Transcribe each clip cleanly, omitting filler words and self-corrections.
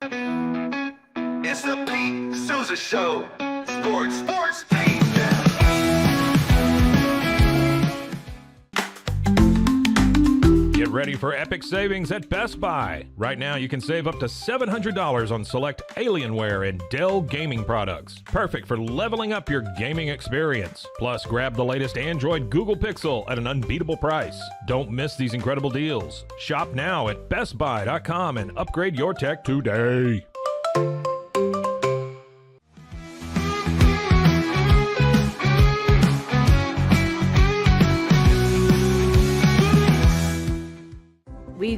It's the Pete Sousa Show. Sports, Pete. Get ready for epic savings at Best Buy. Right now, you can save up to $700 on select Alienware and Dell gaming products. Perfect for leveling up your gaming experience. Plus, grab the latest Android Google Pixel at an unbeatable price. Don't miss these incredible deals. Shop now at bestbuy.com and upgrade your tech today. We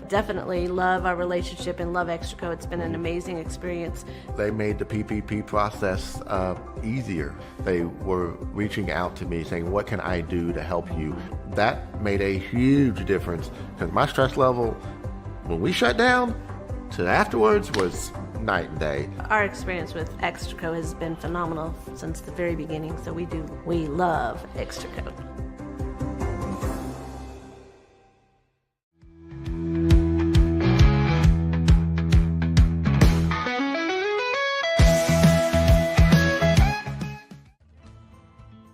definitely love our relationship and love Extraco. It's been an amazing experience. They made the PPP process easier. They were reaching out to me saying, what can I do to help you? That made a huge difference because my stress level, when we shut down, to afterwards was night and day. Our experience with Extraco has been phenomenal since the very beginning, so we love Extraco.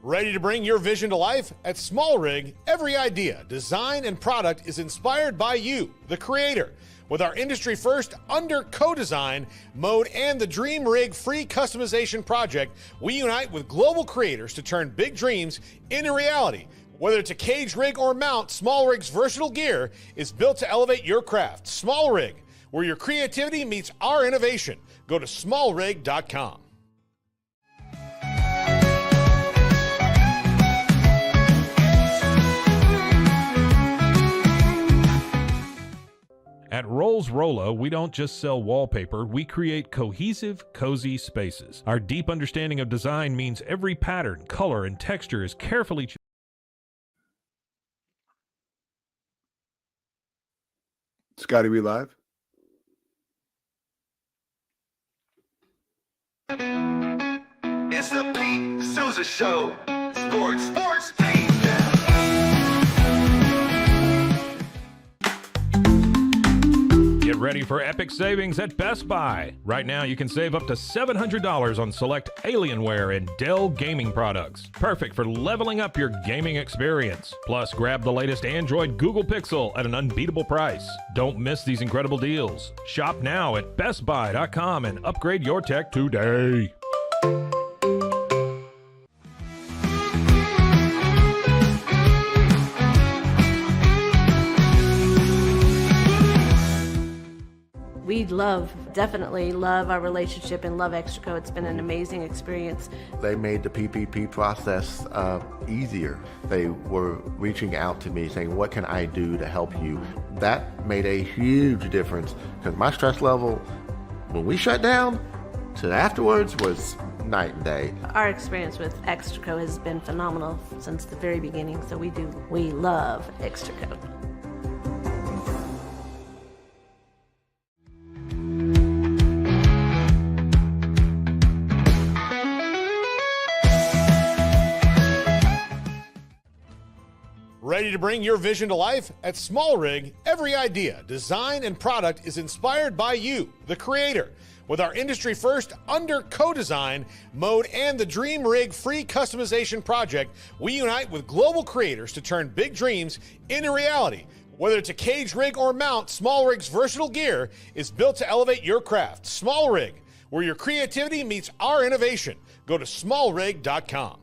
Ready to bring your vision to life? At Small Rig, every idea, design, and product is inspired by you, the creator. With our industry-first under co-design mode and the Dream Rig free customization project, we unite with global creators to turn big dreams into reality. Whether it's a cage rig or mount, Small Rig's versatile gear is built to elevate your craft. Small Rig, where your creativity meets our innovation. Go to smallrig.com. At Rolls Rolo, we don't just sell wallpaper, we create cohesive, cozy spaces. Our deep understanding of design means every pattern, color, and texture is carefully chosen. Scotty, we live? It's the Pete Sousa Show. Sports, Pete. Get ready for epic savings at Best Buy. Right now, you can save up to $700 on select Alienware and Dell gaming products. Perfect for leveling up your gaming experience. Plus, grab the latest Android Google Pixel at an unbeatable price. Don't miss these incredible deals. Shop now at bestbuy.com and upgrade your tech today. We definitely love our relationship and love Extraco. It's been an amazing experience. They made the PPP process easier. They were reaching out to me saying, what can I do to help you? That made a huge difference because my stress level, when we shut down, to afterwards was night and day. Our experience with Extraco has been phenomenal since the very beginning, so we love Extraco. Ready to bring your vision to life? At Small Rig, every idea, design, and product is inspired by you, the creator. With our industry-first under co-design mode and the Dream Rig free customization project, we unite with global creators to turn big dreams into reality. Whether it's a cage rig or mount, Small Rig's versatile gear is built to elevate your craft. Small Rig, where your creativity meets our innovation. Go to smallrig.com.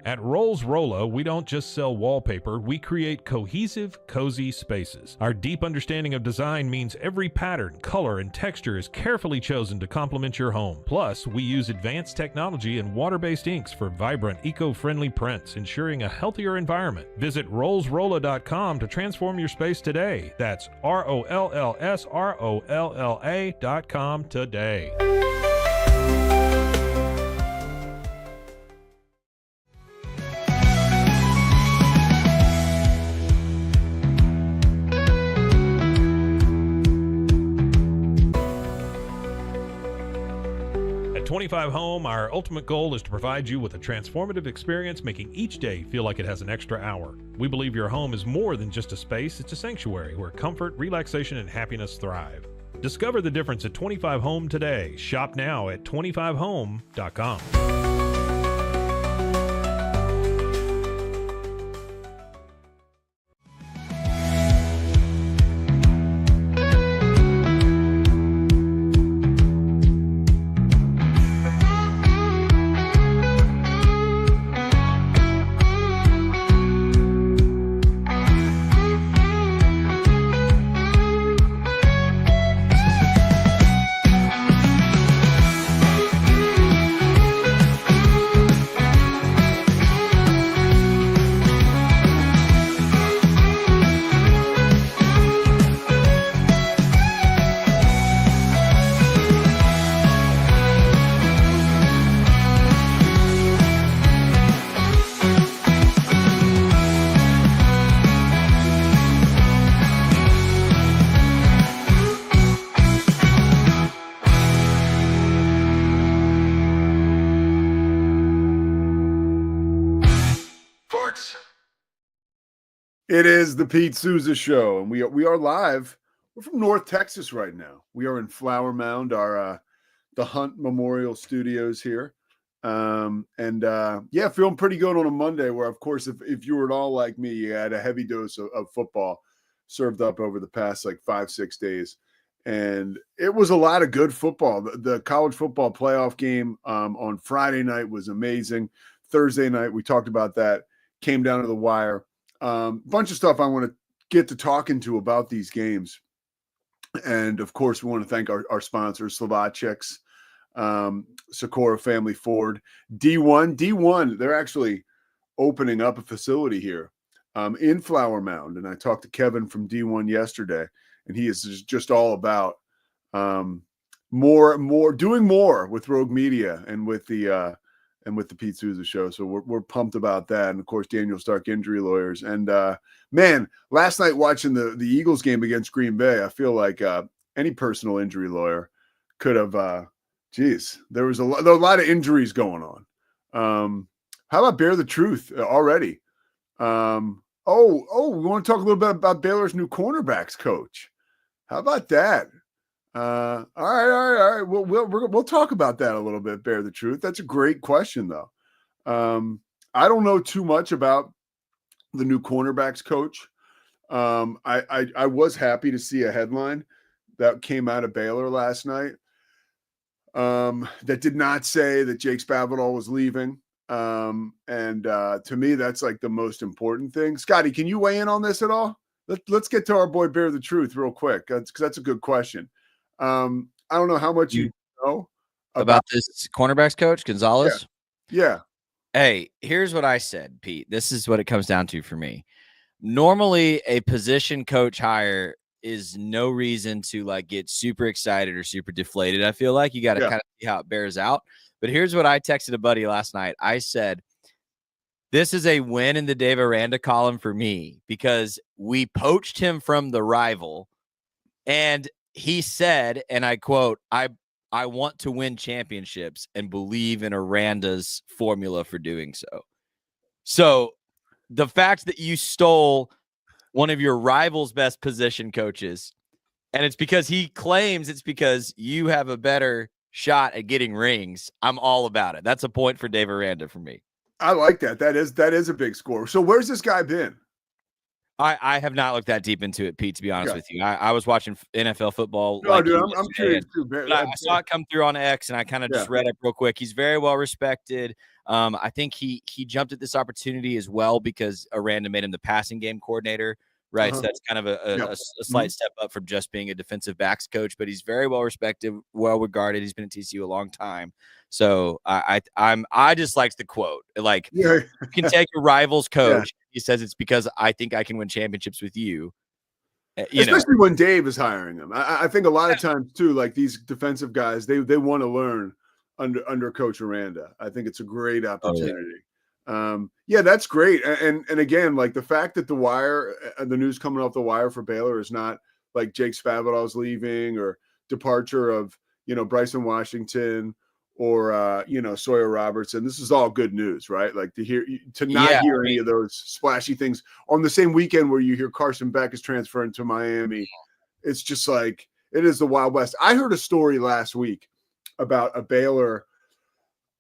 At Rolls Rolo, we don't just sell wallpaper, we create cohesive, cozy spaces. Our deep understanding of design means every pattern, color, and texture is carefully chosen to complement your home. Plus, we use advanced technology and water-based inks for vibrant, eco-friendly prints, ensuring a healthier environment. Visit rollsrolla.com to transform your space today. That's ROLLSROLLA.com today. 25 Home, our ultimate goal is to provide you with a transformative experience, making each day feel like it has an extra hour. We believe your home is more than just a space, it's a sanctuary where comfort, relaxation, and happiness thrive. Discover the difference at 25 Home today. Shop now at 25home.com. Sports. It is the Pete Sousa Show, and we are live. We're from North Texas right now. We are in Flower Mound, our the Hunt Memorial Studios here, feeling pretty good on a Monday. Where, of course, if you were at all like me, you had a heavy dose of football served up over the past 5-6 days, and it was a lot of good football. The college football playoff game on Friday night was amazing. Thursday night, we talked about that. Came down to the wire. Bunch of stuff I want to get to talking to about these games. And of course, we want to thank our sponsors, Slovacek's, Socorro Family Ford, D1. They're actually opening up a facility here in Flower Mound. And I talked to Kevin from D1 yesterday, and he is just all about doing more with Rogue Media and with the Pete Sousa Show. So we're pumped about that. And of course, Daniel Stark Injury Lawyers. And man, last night watching the Eagles game against Green Bay, I feel like any personal injury lawyer could have, there was a lot of injuries going on. How about Bear the Truth already? We want to talk a little bit about Baylor's new cornerbacks coach. How about that? All right. We'll talk about that a little bit. Bear the Truth. That's a great question, though. I don't know too much about the new cornerbacks coach. I was happy to see a headline that came out of Baylor last night that did not say that Jake Spavital was leaving. To me, that's the most important thing. Scotty, can you weigh in on this at all? Let's get to our boy Bear the Truth real quick, because that's a good question. I don't know how much you know about this cornerbacks coach, Gonzalez. Yeah. Hey, here's what I said, Pete. This is what it comes down to for me. Normally, a position coach hire is no reason to get super excited or super deflated. I feel like you got to kind of see how it bears out. But here's what I texted a buddy last night. I said, this is a win in the Dave Aranda column for me, because we poached him from the rival, and he said, and I quote, I want to win championships and believe in Aranda's formula for doing so. So the fact that you stole one of your rival's best position coaches, and it's because he claims it's because you have a better shot at getting rings, I'm all about it. That's a point for Dave Aranda for me. I like that. That is a big score. So where's this guy been? I have not looked that deep into it, Pete, to be honest with you. I was watching NFL football. No, dude, I'm curious too. I saw it come through on X, and I kind of just read it real quick. He's very well respected. I think he jumped at this opportunity as well because Aranda made him the passing game coordinator, right? So that's kind of a slight step up from just being a defensive backs coach, but he's very well respected, well regarded. He's been at TCU a long time. So I just like the quote, you can take your rival's coach. Yeah. He says it's because I think I can win championships with you. Especially when Dave is hiring him. I think a lot of times too, these defensive guys, they want to learn under Coach Aranda. I think it's a great opportunity. Oh, yeah. That's great. And again, the fact that the news coming off the wire for Baylor is not Jake Spavital's leaving or departure of, Bryson Washington Sawyer Robertson. This is all good news, right? Like to not Yeah, hear any of those splashy things on the same weekend where you hear Carson Beck is transferring to Miami. It's just like it is the Wild West. I heard a story last week about a Baylor.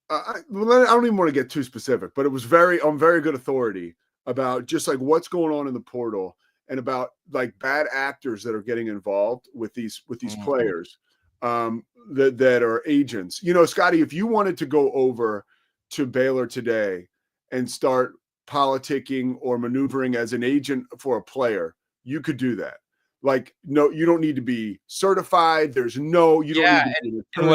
I don't even want to get too specific, but it was on very good authority about just like what's going on in the portal and about like bad actors that are getting involved with these players that are agents. Scotty, if you wanted to go over to Baylor today and start politicking or maneuvering as an agent for a player, you could do that. Like, no, you don't need to be certified. You don't need to be an and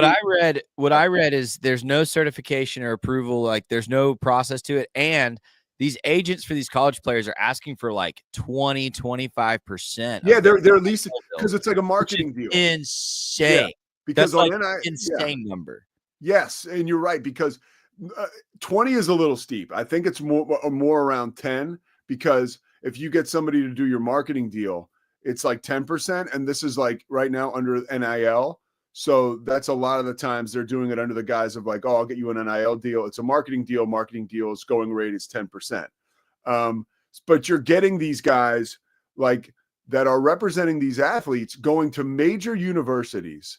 what I read is there's no certification or approval, like there's no process to it. And these agents for these college players are asking for like 20-25%. Yeah, they're at least because it's like a marketing deal. Insane. Yeah, because that's on like insane number. Yes, and you're right, because 20 is a little steep. I think it's more around 10, because if you get somebody to do your marketing deal, it's like 10%, and this is like right now under NIL. So that's a lot of the times they're doing it under the guise of like, oh, I'll get you an NIL deal. It's a marketing deal. Marketing deal's going rate is 10%. But you're getting these guys like that are representing these athletes going to major universities,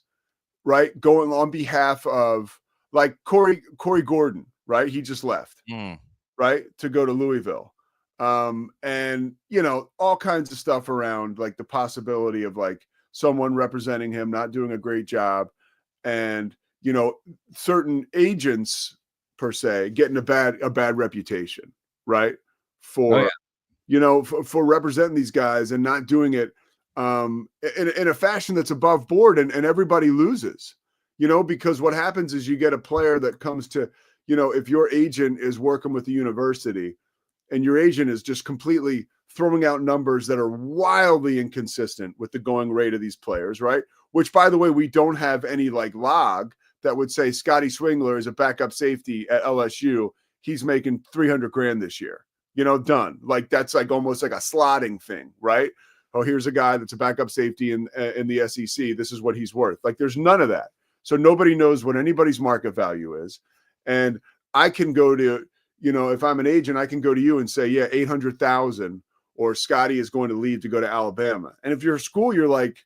right? Going on behalf of like Corey Gordon, right? He just left, right, to go to Louisville. And all kinds of stuff around like the possibility of like someone representing him not doing a great job, and certain agents per se getting a bad reputation, right, for for representing these guys and not doing it in a fashion that's above board, and everybody loses, because what happens is you get a player that comes to, if your agent is working with the university and your agent is just completely throwing out numbers that are wildly inconsistent with the going rate of these players, right? Which, by the way, we don't have any like log that would say Scotty Swingler is a backup safety at LSU. He's making $300,000 this year, done. Like that's like almost like a slotting thing, right? Oh, here's a guy that's a backup safety in the SEC. This is what he's worth. Like there's none of that. So nobody knows what anybody's market value is. And I can go to, if I'm an agent, I can go to you and say, yeah, 800,000, or Scotty is going to leave to go to Alabama. And if you're a school, you're like,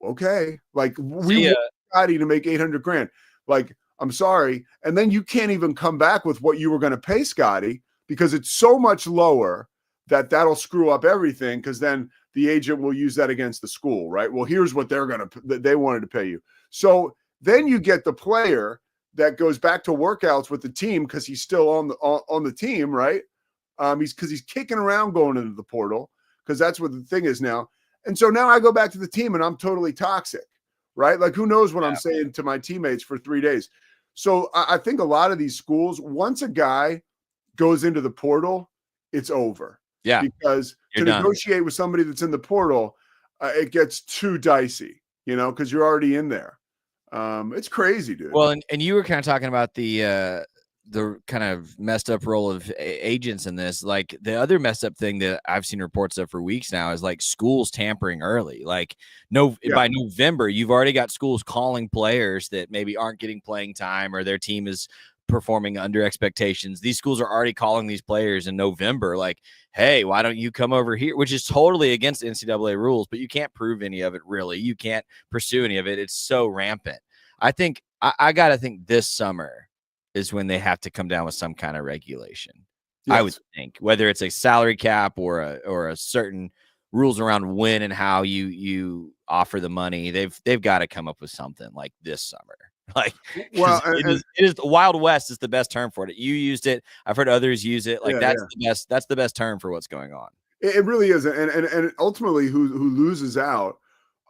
okay, like we want Scotty to make 800,000. Like, I'm sorry. And then you can't even come back with what you were going to pay Scotty, because it's so much lower that'll screw up everything. Because then the agent will use that against the school, right? Well, here's what they wanted to pay you. So then you get the player that goes back to workouts with the team because he's still on the team, right? He's kicking around going into the portal, because that's what the thing is now. And so now I go back to the team and I'm totally toxic, right? Like who knows what I'm saying to my teammates for 3 days. So I think a lot of these schools, once a guy goes into the portal, it's over. Yeah, because to negotiate with somebody that's in the portal, it gets too dicey, because you're already in there. It's crazy, dude. Well, and you were kind of talking about the kind of messed up role of agents in this. Like the other messed up thing that I've seen reports of for weeks now is like schools tampering early. Like by November, you've already got schools calling players that maybe aren't getting playing time or their team is performing under expectations. These schools are already calling these players in November, like, hey, why don't you come over here? Which is totally against NCAA rules, but you can't prove any of it, really. You can't pursue any of it. It's so rampant. I think I got to think this summer is when they have to come down with some kind of regulation. Yes. I would think, whether it's a salary cap or a certain rules around when and how you offer the money. They've got to come up with something like this summer. Like, well, it is the Wild West is the best term for it. You used it. I've heard others use it. Like the best. That's the best term for what's going on. It really is. And ultimately, who loses out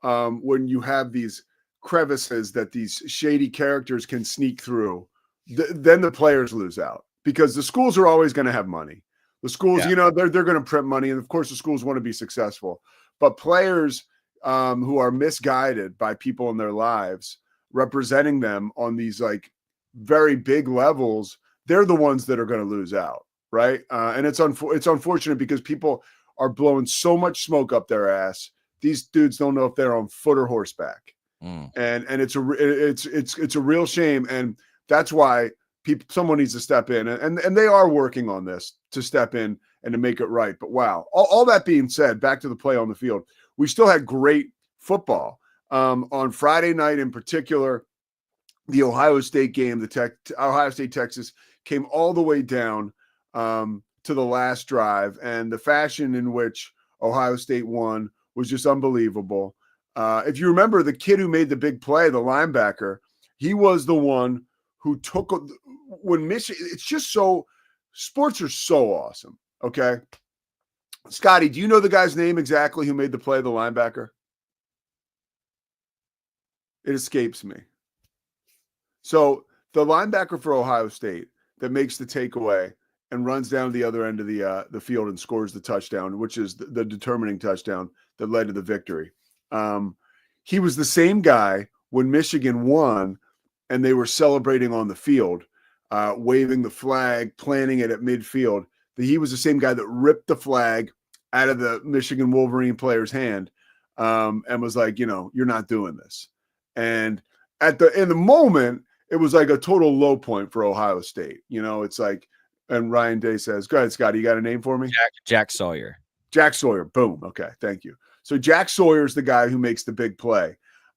when you have these crevices that these shady characters can sneak through, then the players lose out, because the schools are always going to have money. The schools, they're going to print money, and of course, the schools want to be successful. But players who are misguided by people in their lives, representing them on these like very big levels, they're the ones that are going to lose out, right? And it's unfortunate, because people are blowing so much smoke up their ass. These dudes don't know if they're on foot or horseback, and it's a real shame, and that's why someone needs to step in, and they are working on this to step in and to make it right. But wow, all that being said, back to the play on the field, we still had great football on Friday night in particular. The Ohio State game, Ohio State Texas came all the way down to the last drive, and the fashion in which Ohio State won was just unbelievable. If you remember, the kid who made the big play, the linebacker, he was the one who took when Michigan. It's just so sports are so awesome. Okay, Scotty, do you know the guy's name exactly who made the play, the linebacker? It escapes me. So the linebacker for Ohio State that makes the takeaway and runs down the other end of the field and scores the touchdown, which is the determining touchdown that led to the victory. He was the same guy when Michigan won and they were celebrating on the field, waving the flag, planting it at midfield. He was the same guy that ripped the flag out of the Michigan Wolverine player's hand and was like, you're not doing this. And in the moment, it was like a total low point for Ohio State. It's like, and Ryan Day says, go ahead, Scotty, you got a name for me? Jack Sawyer. Jack Sawyer. Boom. Okay. Thank you. So Jack Sawyer is the guy who makes the big play.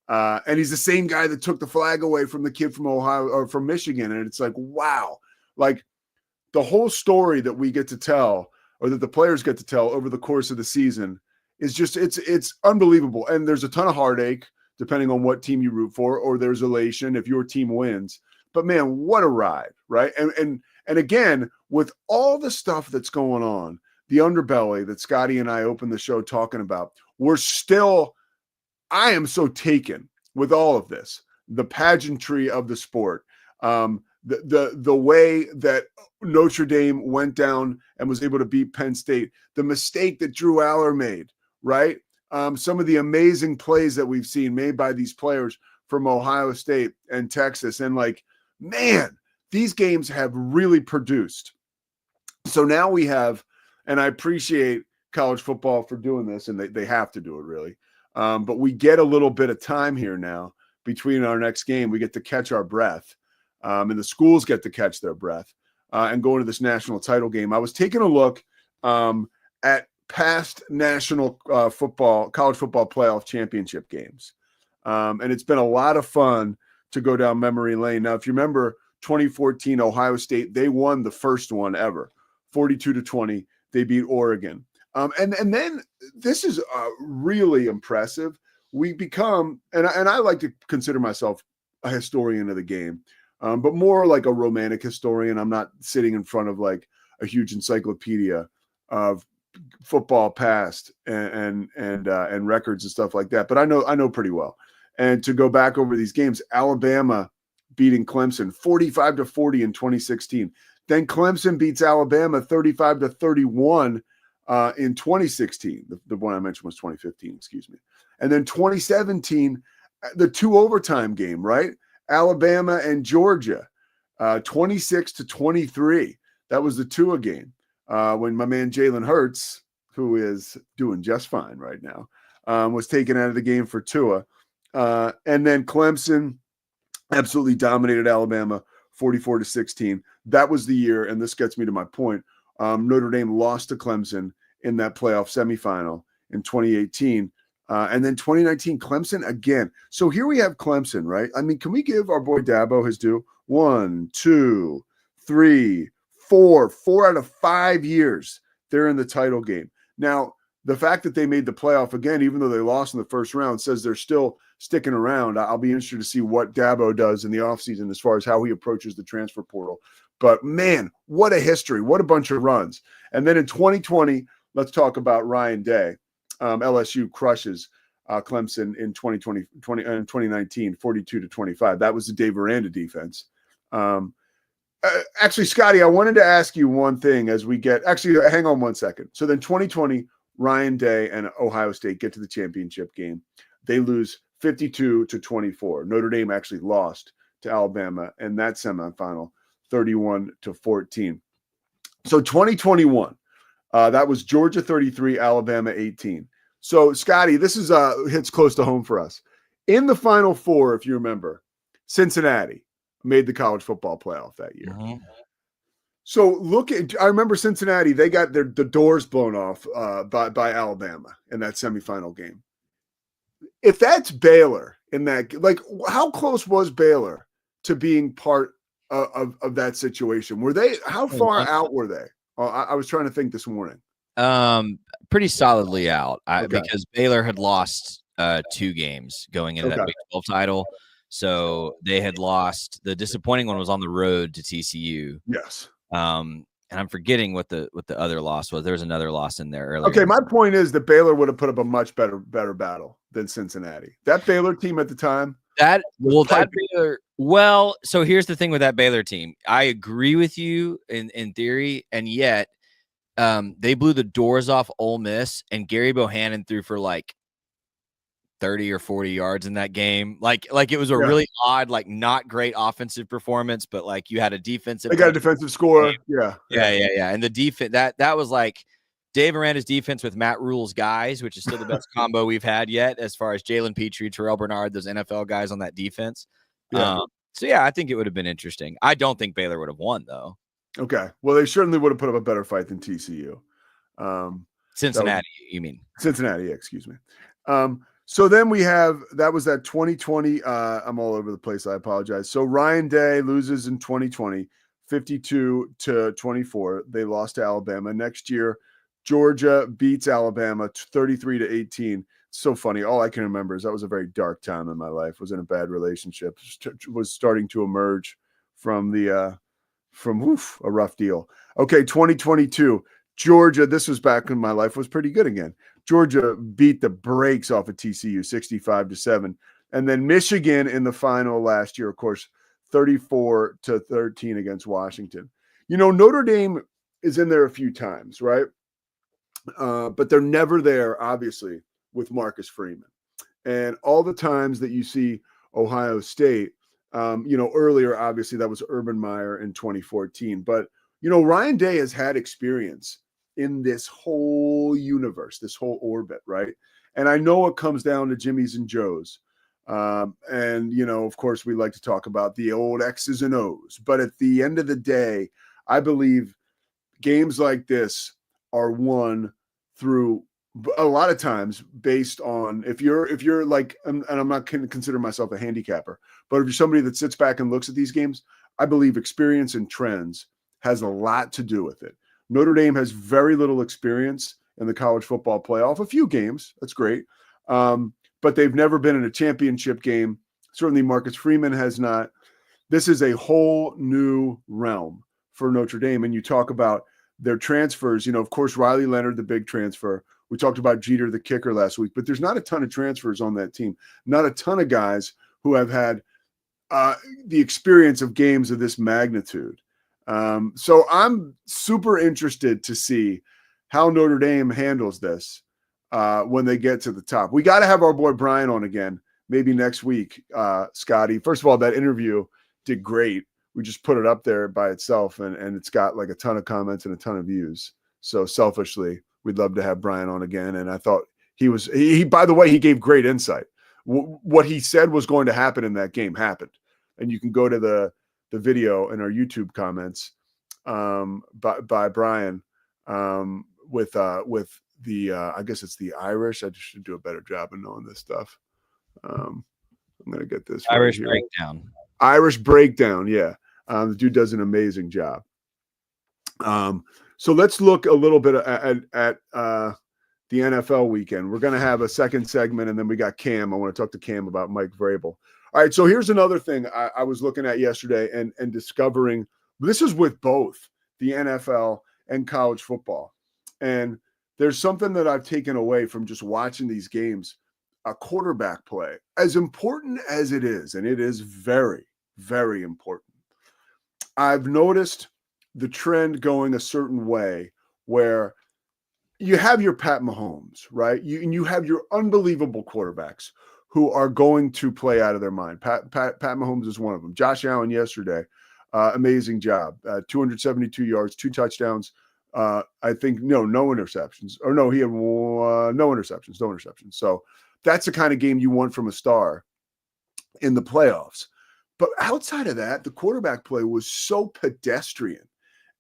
And he's the same guy that took the flag away from the kid from Ohio or from Michigan. And it's like, wow, like the whole story that we get to tell or that the players get to tell over the course of the season is just, it's unbelievable. And there's a ton of heartache depending on what team you root for, or there's elation if your team wins. But man, what a ride, right? And again, with all the stuff that's going on, the underbelly that Scotty and I opened the show talking about, I am so taken with all of this, the pageantry of the sport, the way that Notre Dame went down and was able to beat Penn State, the mistake that Drew Aller made, right? Some of the amazing plays that we've seen made by these players from Ohio State and Texas. And man, these games have really produced. So now we have, and I appreciate college football for doing this, and they have to do it really. But we get a little bit of time here now between our next game. We get to catch our breath, and the schools get to catch their breath and go into this national title game. I was taking a look at past national college football playoff championship games. And it's been a lot of fun to go down memory lane. Now, if you remember 2014 Ohio State, they won the first one ever, 42-20. They beat Oregon. And then this is really impressive. We become, and I like to consider myself a historian of the game, but more like a romantic historian. I'm not sitting in front of like a huge encyclopedia of football past and records and stuff like that. But I know pretty well. And to go back over these games, Alabama beating Clemson 45-40 in 2016. Then Clemson beats Alabama 35-31 in 2016. The one I mentioned was 2015, excuse me. And then 2017, the 2 overtime game, right? Alabama and Georgia, 26-23. That was the Tua game. When my man Jalen Hurts, who is doing just fine right now, was taken out of the game for Tua. And then Clemson absolutely dominated Alabama 44-16. That was the year, and this gets me to my point. Notre Dame lost to Clemson in that playoff semifinal in 2018. And then 2019, Clemson again. So here we have Clemson, right? I mean, can we give our boy Dabo his due? 1, 2, 3, 4 out of 5 years they're in the title game. Now, the fact that they made the playoff again, even though they lost in the first round, says they're still sticking around. I'll be interested to see what Dabo does in the offseason as far as how he approaches the transfer portal. But man, what a history. What a bunch of runs. And then in 2020, let's talk about Ryan Day. LSU crushes Clemson in 2019, 42-25. That was the Dave Aranda defense. Actually, Scotty, I wanted to ask you one thing as we get – actually, hang on one second. So then 2020, Ryan Day and Ohio State get to the championship game. They lose 52-24. Notre Dame actually lost to Alabama in that semifinal, 31-14. So 2021, that was Georgia 33, Alabama 18. So, Scotty, this is hits close to home for us. In the Final Four, if you remember, Cincinnati made the college football playoff that year. Mhm. So I remember Cincinnati, they got the doors blown off by Alabama in that semifinal game. If that's Baylor in that, like, how close was Baylor to being part of that situation? Were they, how far out were they? I was trying to think this morning. Pretty solidly out Okay. because Baylor had lost 2 games going into that Okay. Big 12 title. So they had lost. The disappointing one was on the road to TCU. Yes. And I'm forgetting what the other loss was. There was another loss in there earlier. Okay, my point is that Baylor would have put up a much better battle than Cincinnati. That Baylor team at the time. Well, so here's the thing with that Baylor team. I agree with you in theory, and yet they blew the doors off Ole Miss, and Gary Bohannon threw for like 30 or 40 yards in that game. Like it was a really odd, like not great offensive performance, but like you had a defensive. They got a defensive score. Yeah. And the defense that was like Dave Aranda's defense with Matt Rule's guys, which is still the best combo we've had yet, as far as Jalen Petrie, Terrell Bernard, those NFL guys on that defense. Yeah. So yeah, I think it would have been interesting. I don't think Baylor would have won though. Okay. Well, they certainly would have put up a better fight than TCU. Cincinnati, you mean? Cincinnati, excuse me. So then we have, that was that 2020. I'm all over the place. I apologize. So Ryan Day loses in 2020, 52-24. They lost to Alabama. Next year, Georgia beats Alabama 33-18. It's so funny. All I can remember is that was a very dark time in my life. Was in a bad relationship. Was starting to emerge from a rough deal. Okay, 2022. Georgia, this was back when my life was pretty good again. Georgia beat the brakes off of TCU 65-7. And then Michigan in the final last year, of course, 34-13 against Washington. You know, Notre Dame is in there a few times, right? But they're never there, obviously, with Marcus Freeman. And all the times that you see Ohio State, earlier, obviously, that was Urban Meyer in 2014. But, Ryan Day has had experience in this whole universe, this whole orbit, right? And I know it comes down to Jimmy's and Joe's. Of course, we like to talk about the old X's and O's. But at the end of the day, I believe games like this are won through a lot of times based on if you're like, and I'm not going to consider myself a handicapper, but if you're somebody that sits back and looks at these games, I believe experience and trends has a lot to do with it. Notre Dame has very little experience in the college football playoff, a few games. That's great. But they've never been in a championship game. Certainly Marcus Freeman has not. This is a whole new realm for Notre Dame. And you talk about their transfers, of course, Riley Leonard, the big transfer. We talked about Jeter, the kicker, last week, but there's not a ton of transfers on that team. Not a ton of guys who have had the experience of games of this magnitude. So I'm super interested to see how Notre Dame handles this when they get to the top. We got to have our boy Brian on again, maybe next week, Scotty. First of all, that interview did great. We just put it up there by itself, and it's got like a ton of comments and a ton of views. So selfishly, we'd love to have Brian on again. And I thought he by the way, he gave great insight. What he said was going to happen in that game happened. And you can go to the video in our YouTube comments by Brian with the I guess it's the Irish. I just should do a better job of knowing this stuff. I'm gonna get this Irish right breakdown. Irish breakdown, yeah. The dude does an amazing job. So let's look a little bit at the NFL weekend. We're going to have a second segment, and then we got Cam. I want to talk to Cam about Mike Vrabel. All right, so here's another thing I was looking at yesterday and discovering. This is with both the NFL and college football. And there's something that I've taken away from just watching these games, a quarterback play, as important as it is, and it is very, very important. I've noticed the trend going a certain way where you have your Pat Mahomes, right? You have your unbelievable quarterbacks who are going to play out of their mind. Pat Mahomes is one of them. Josh Allen yesterday, amazing job. 272 yards, 2 touchdowns. I think, no interceptions. Or no, he had no interceptions. So that's the kind of game you want from a star in the playoffs. But outside of that, the quarterback play was so pedestrian.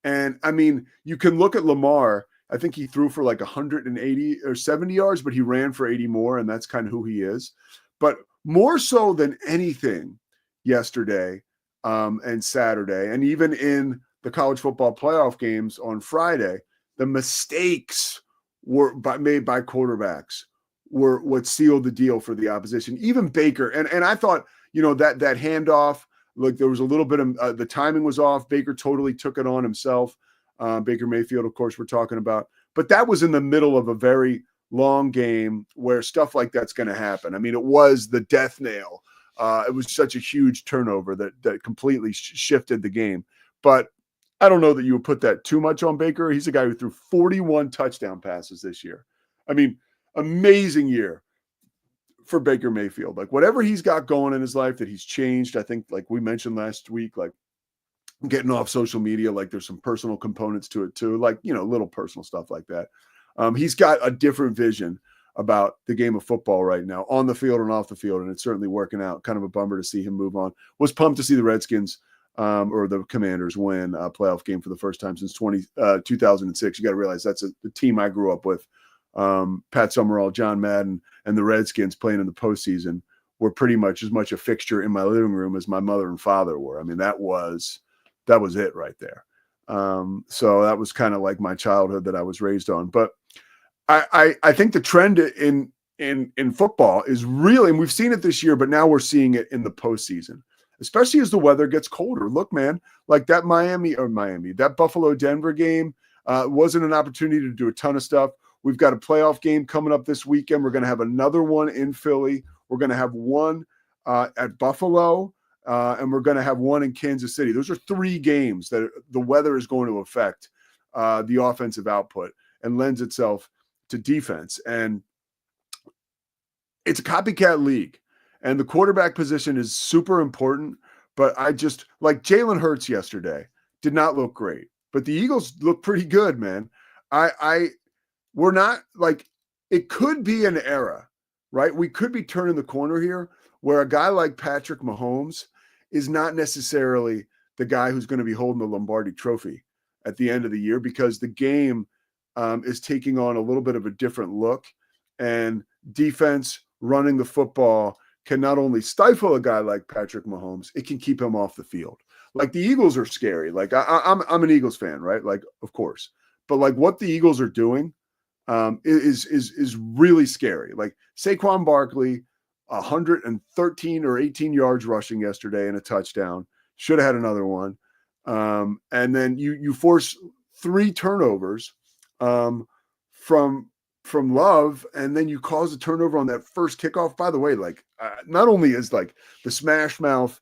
And I mean, you can look at Lamar. I think he threw for like 180 or 70 yards, but he ran for 80 more, and that's kind of who he is. But more so than anything yesterday and Saturday, and even in the college football playoff games on Friday, the mistakes made by quarterbacks were what sealed the deal for the opposition. Even Baker, and I thought, that handoff, like there was a little bit of the timing was off. Baker totally took it on himself. Baker Mayfield, of course, we're talking about. But that was in the middle of a very long game where stuff like that's going to happen. I mean, it was the death nail. It was such a huge turnover that completely shifted the game. But I don't know that you would put that too much on Baker. He's a guy who threw 41 touchdown passes this year. I mean, amazing year for Baker Mayfield. Like whatever he's got going in his life that he's changed, I think like we mentioned last week, like getting off social media, like there's some personal components to it too, like, little personal stuff like that. He's got a different vision about the game of football right now on the field and off the field. And it's certainly working out. Kind of a bummer to see him move on. Was pumped to see the Redskins or the Commanders win a playoff game for the first time since 2006. You got to realize that's the team I grew up with. Pat Summerall, John Madden, and the Redskins playing in the postseason were pretty much as much a fixture in my living room as my mother and father were. I mean, that was it right there. So that was kind of like my childhood that I was raised on. But I think the trend in football is really, and we've seen it this year, but now we're seeing it in the postseason, especially as the weather gets colder. Look, man, like that that Buffalo-Denver game wasn't an opportunity to do a ton of stuff. We've got a playoff game coming up this weekend. We're going to have another one in Philly. We're going to have one at Buffalo, and we're going to have one in Kansas City. Those are 3 games that the weather is going to affect the offensive output and lends itself to defense. And it's a copycat league, and the quarterback position is super important. But I just like Jalen Hurts yesterday did not look great, but the Eagles look pretty good, man. We're not like, it could be an era, right? We could be turning the corner here where a guy like Patrick Mahomes is not necessarily the guy who's going to be holding the Lombardi trophy at the end of the year, because the game is taking on a little bit of a different look, and defense running the football can not only stifle a guy like Patrick Mahomes, it can keep him off the field. Like the Eagles are scary. Like I'm an Eagles fan, right? Like, of course, but like what the Eagles are doing is really scary. Like Saquon Barkley, 113 or 18 yards rushing yesterday and a touchdown. Should have had another one. And then you force 3 turnovers from Love, and then you cause a turnover on that first kickoff. By the way, like not only is like the smash mouth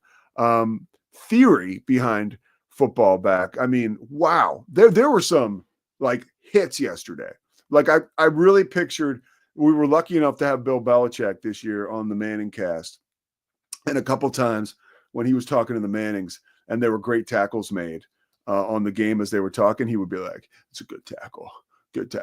theory behind football back, I mean, wow, there were some like hits yesterday. Like I really pictured, we were lucky enough to have Bill Belichick this year on the Manning cast. And a couple times when he was talking to the Mannings and there were great tackles made on the game as they were talking, he would be like, it's a good tackle.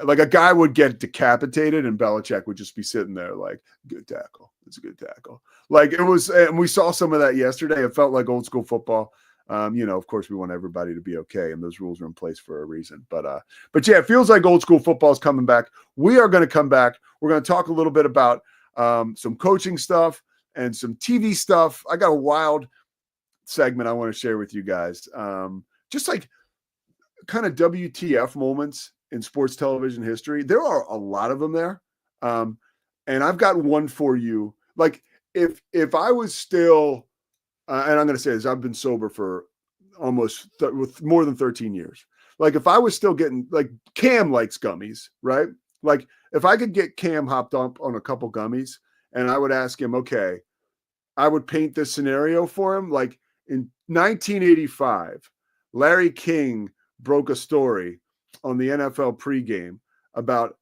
Like a guy would get decapitated and Belichick would just be sitting there like, good tackle. It's a good tackle. Like it was, and we saw some of that yesterday. It felt like old school football. Of course we want everybody to be okay, and those rules are in place for a reason. But yeah, it feels like old school football is coming back. We are going to come back. We're going to talk a little bit about some coaching stuff and some TV stuff. I got a wild segment I want to share with you guys. Just like kind of WTF moments in sports television history. There are a lot of them there. And I've got one for you. Like if I was still, and I'm going to say this, I've been sober for almost with more than 13 years. Like if I was still getting, like Cam likes gummies, right? Like if I could get Cam hopped up on a couple gummies and I would ask him, okay, I would paint this scenario for him. Like in 1985, Larry King broke a story on the NFL pregame about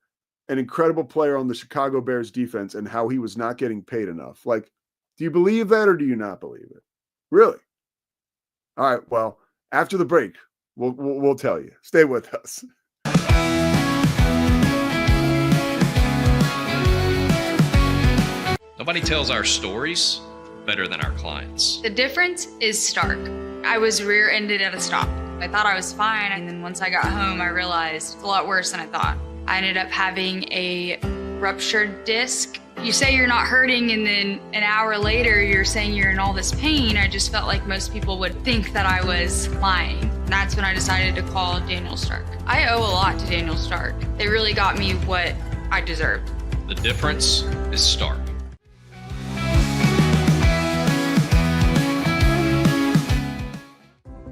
an incredible player on the Chicago Bears defense and how he was not getting paid enough. Like, do you believe that or do you not believe it? Really? All right. Well, after the break, we'll tell you. Stay with us. Nobody tells our stories better than our clients. The difference is stark. I was rear-ended at a stop. I thought I was fine, and then once I got home, I realized it's a lot worse than I thought. I ended up having a ruptured disc. You say you're not hurting, and then an hour later, you're saying you're in all this pain. I just felt like most people would think that I was lying. And that's when I decided to call Daniel Stark. I owe a lot to Daniel Stark. They really got me what I deserved. The difference is stark.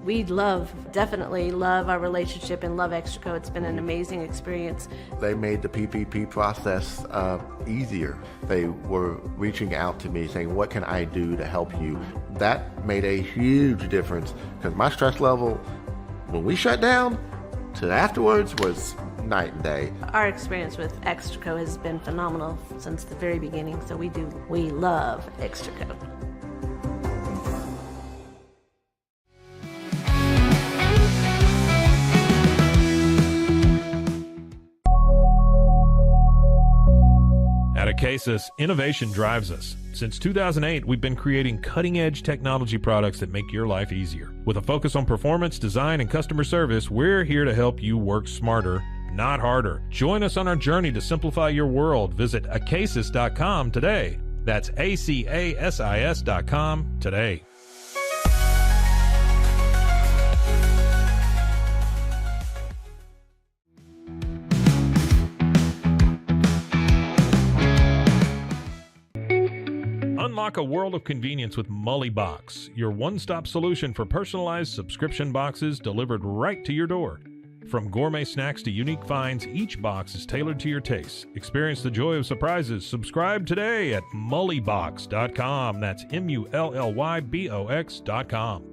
We definitely love our relationship and love Extraco. It's been an amazing experience. They made the PPP process easier. They were reaching out to me saying, what can I do to help you? That made a huge difference because my stress level, when we shut down, to afterwards was night and day. Our experience with Extraco has been phenomenal since the very beginning, so we love Extraco. At Acasis, innovation drives us. Since 2008, we've been creating cutting-edge technology products that make your life easier. With a focus on performance, design, and customer service, we're here to help you work smarter, not harder. Join us on our journey to simplify your world. Visit acasis.com today. That's ACASIS.com today. Unlock a world of convenience with Mully Box, your one-stop solution for personalized subscription boxes delivered right to your door. From gourmet snacks to unique finds, each box is tailored to your tastes. Experience the joy of surprises. Subscribe today at mullybox.com. That's MULLYBOX.com.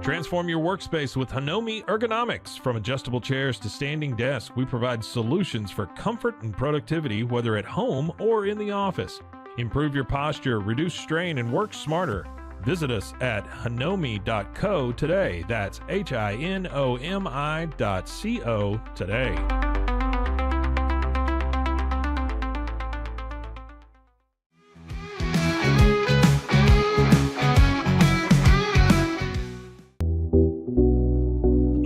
Transform your workspace with Hanomi Ergonomics. From adjustable chairs to standing desks, we provide solutions for comfort and productivity, whether at home or in the office. Improve your posture, reduce strain, and work smarter. Visit us at hanomi.co today. That's HINOMI.co today.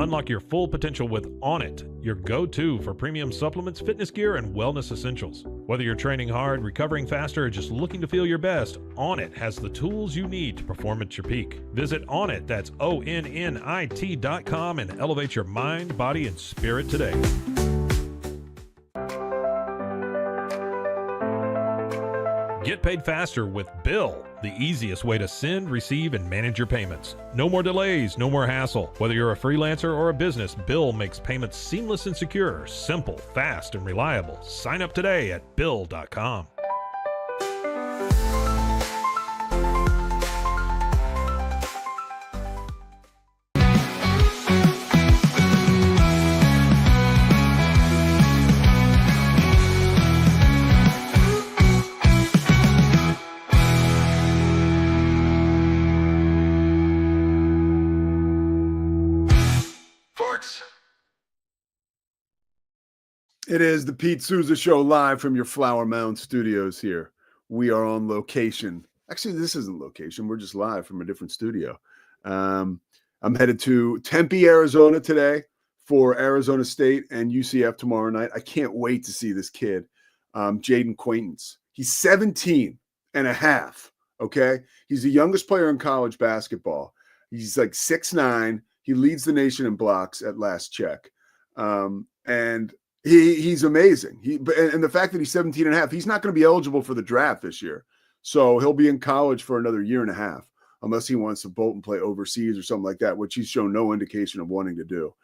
Unlock your full potential with Onnit, your go-to for premium supplements, fitness gear, and wellness essentials. Whether you're training hard, recovering faster, or just looking to feel your best, Onnit has the tools you need to perform at your peak. Visit Onnit, that's ONNIT.com, and elevate your mind, body, and spirit today. Get paid faster with Bill, the easiest way to send, receive, and manage your payments. No more delays, no more hassle. Whether you're a freelancer or a business, Bill makes payments seamless and secure, simple, fast, and reliable. Sign up today at Bill.com. It is the Pete Sousa Show live from your Flower Mound studios here. We are on location. Actually, this isn't location. We're just live from a different studio. I'm headed to Tempe, Arizona today for Arizona State and UCF tomorrow night. I can't wait to see this kid, Jaden Quaintance. He's 17 and a half, okay? He's the youngest player in college basketball. He's like 6'9". He leads the nation in blocks at last check. And he's amazing. And the fact that he's 17 and a half, he's not going to be eligible for the draft this year. So he'll be in college for another year and a half, unless he wants to bolt and play overseas or something like that, which he's shown no indication of wanting to do.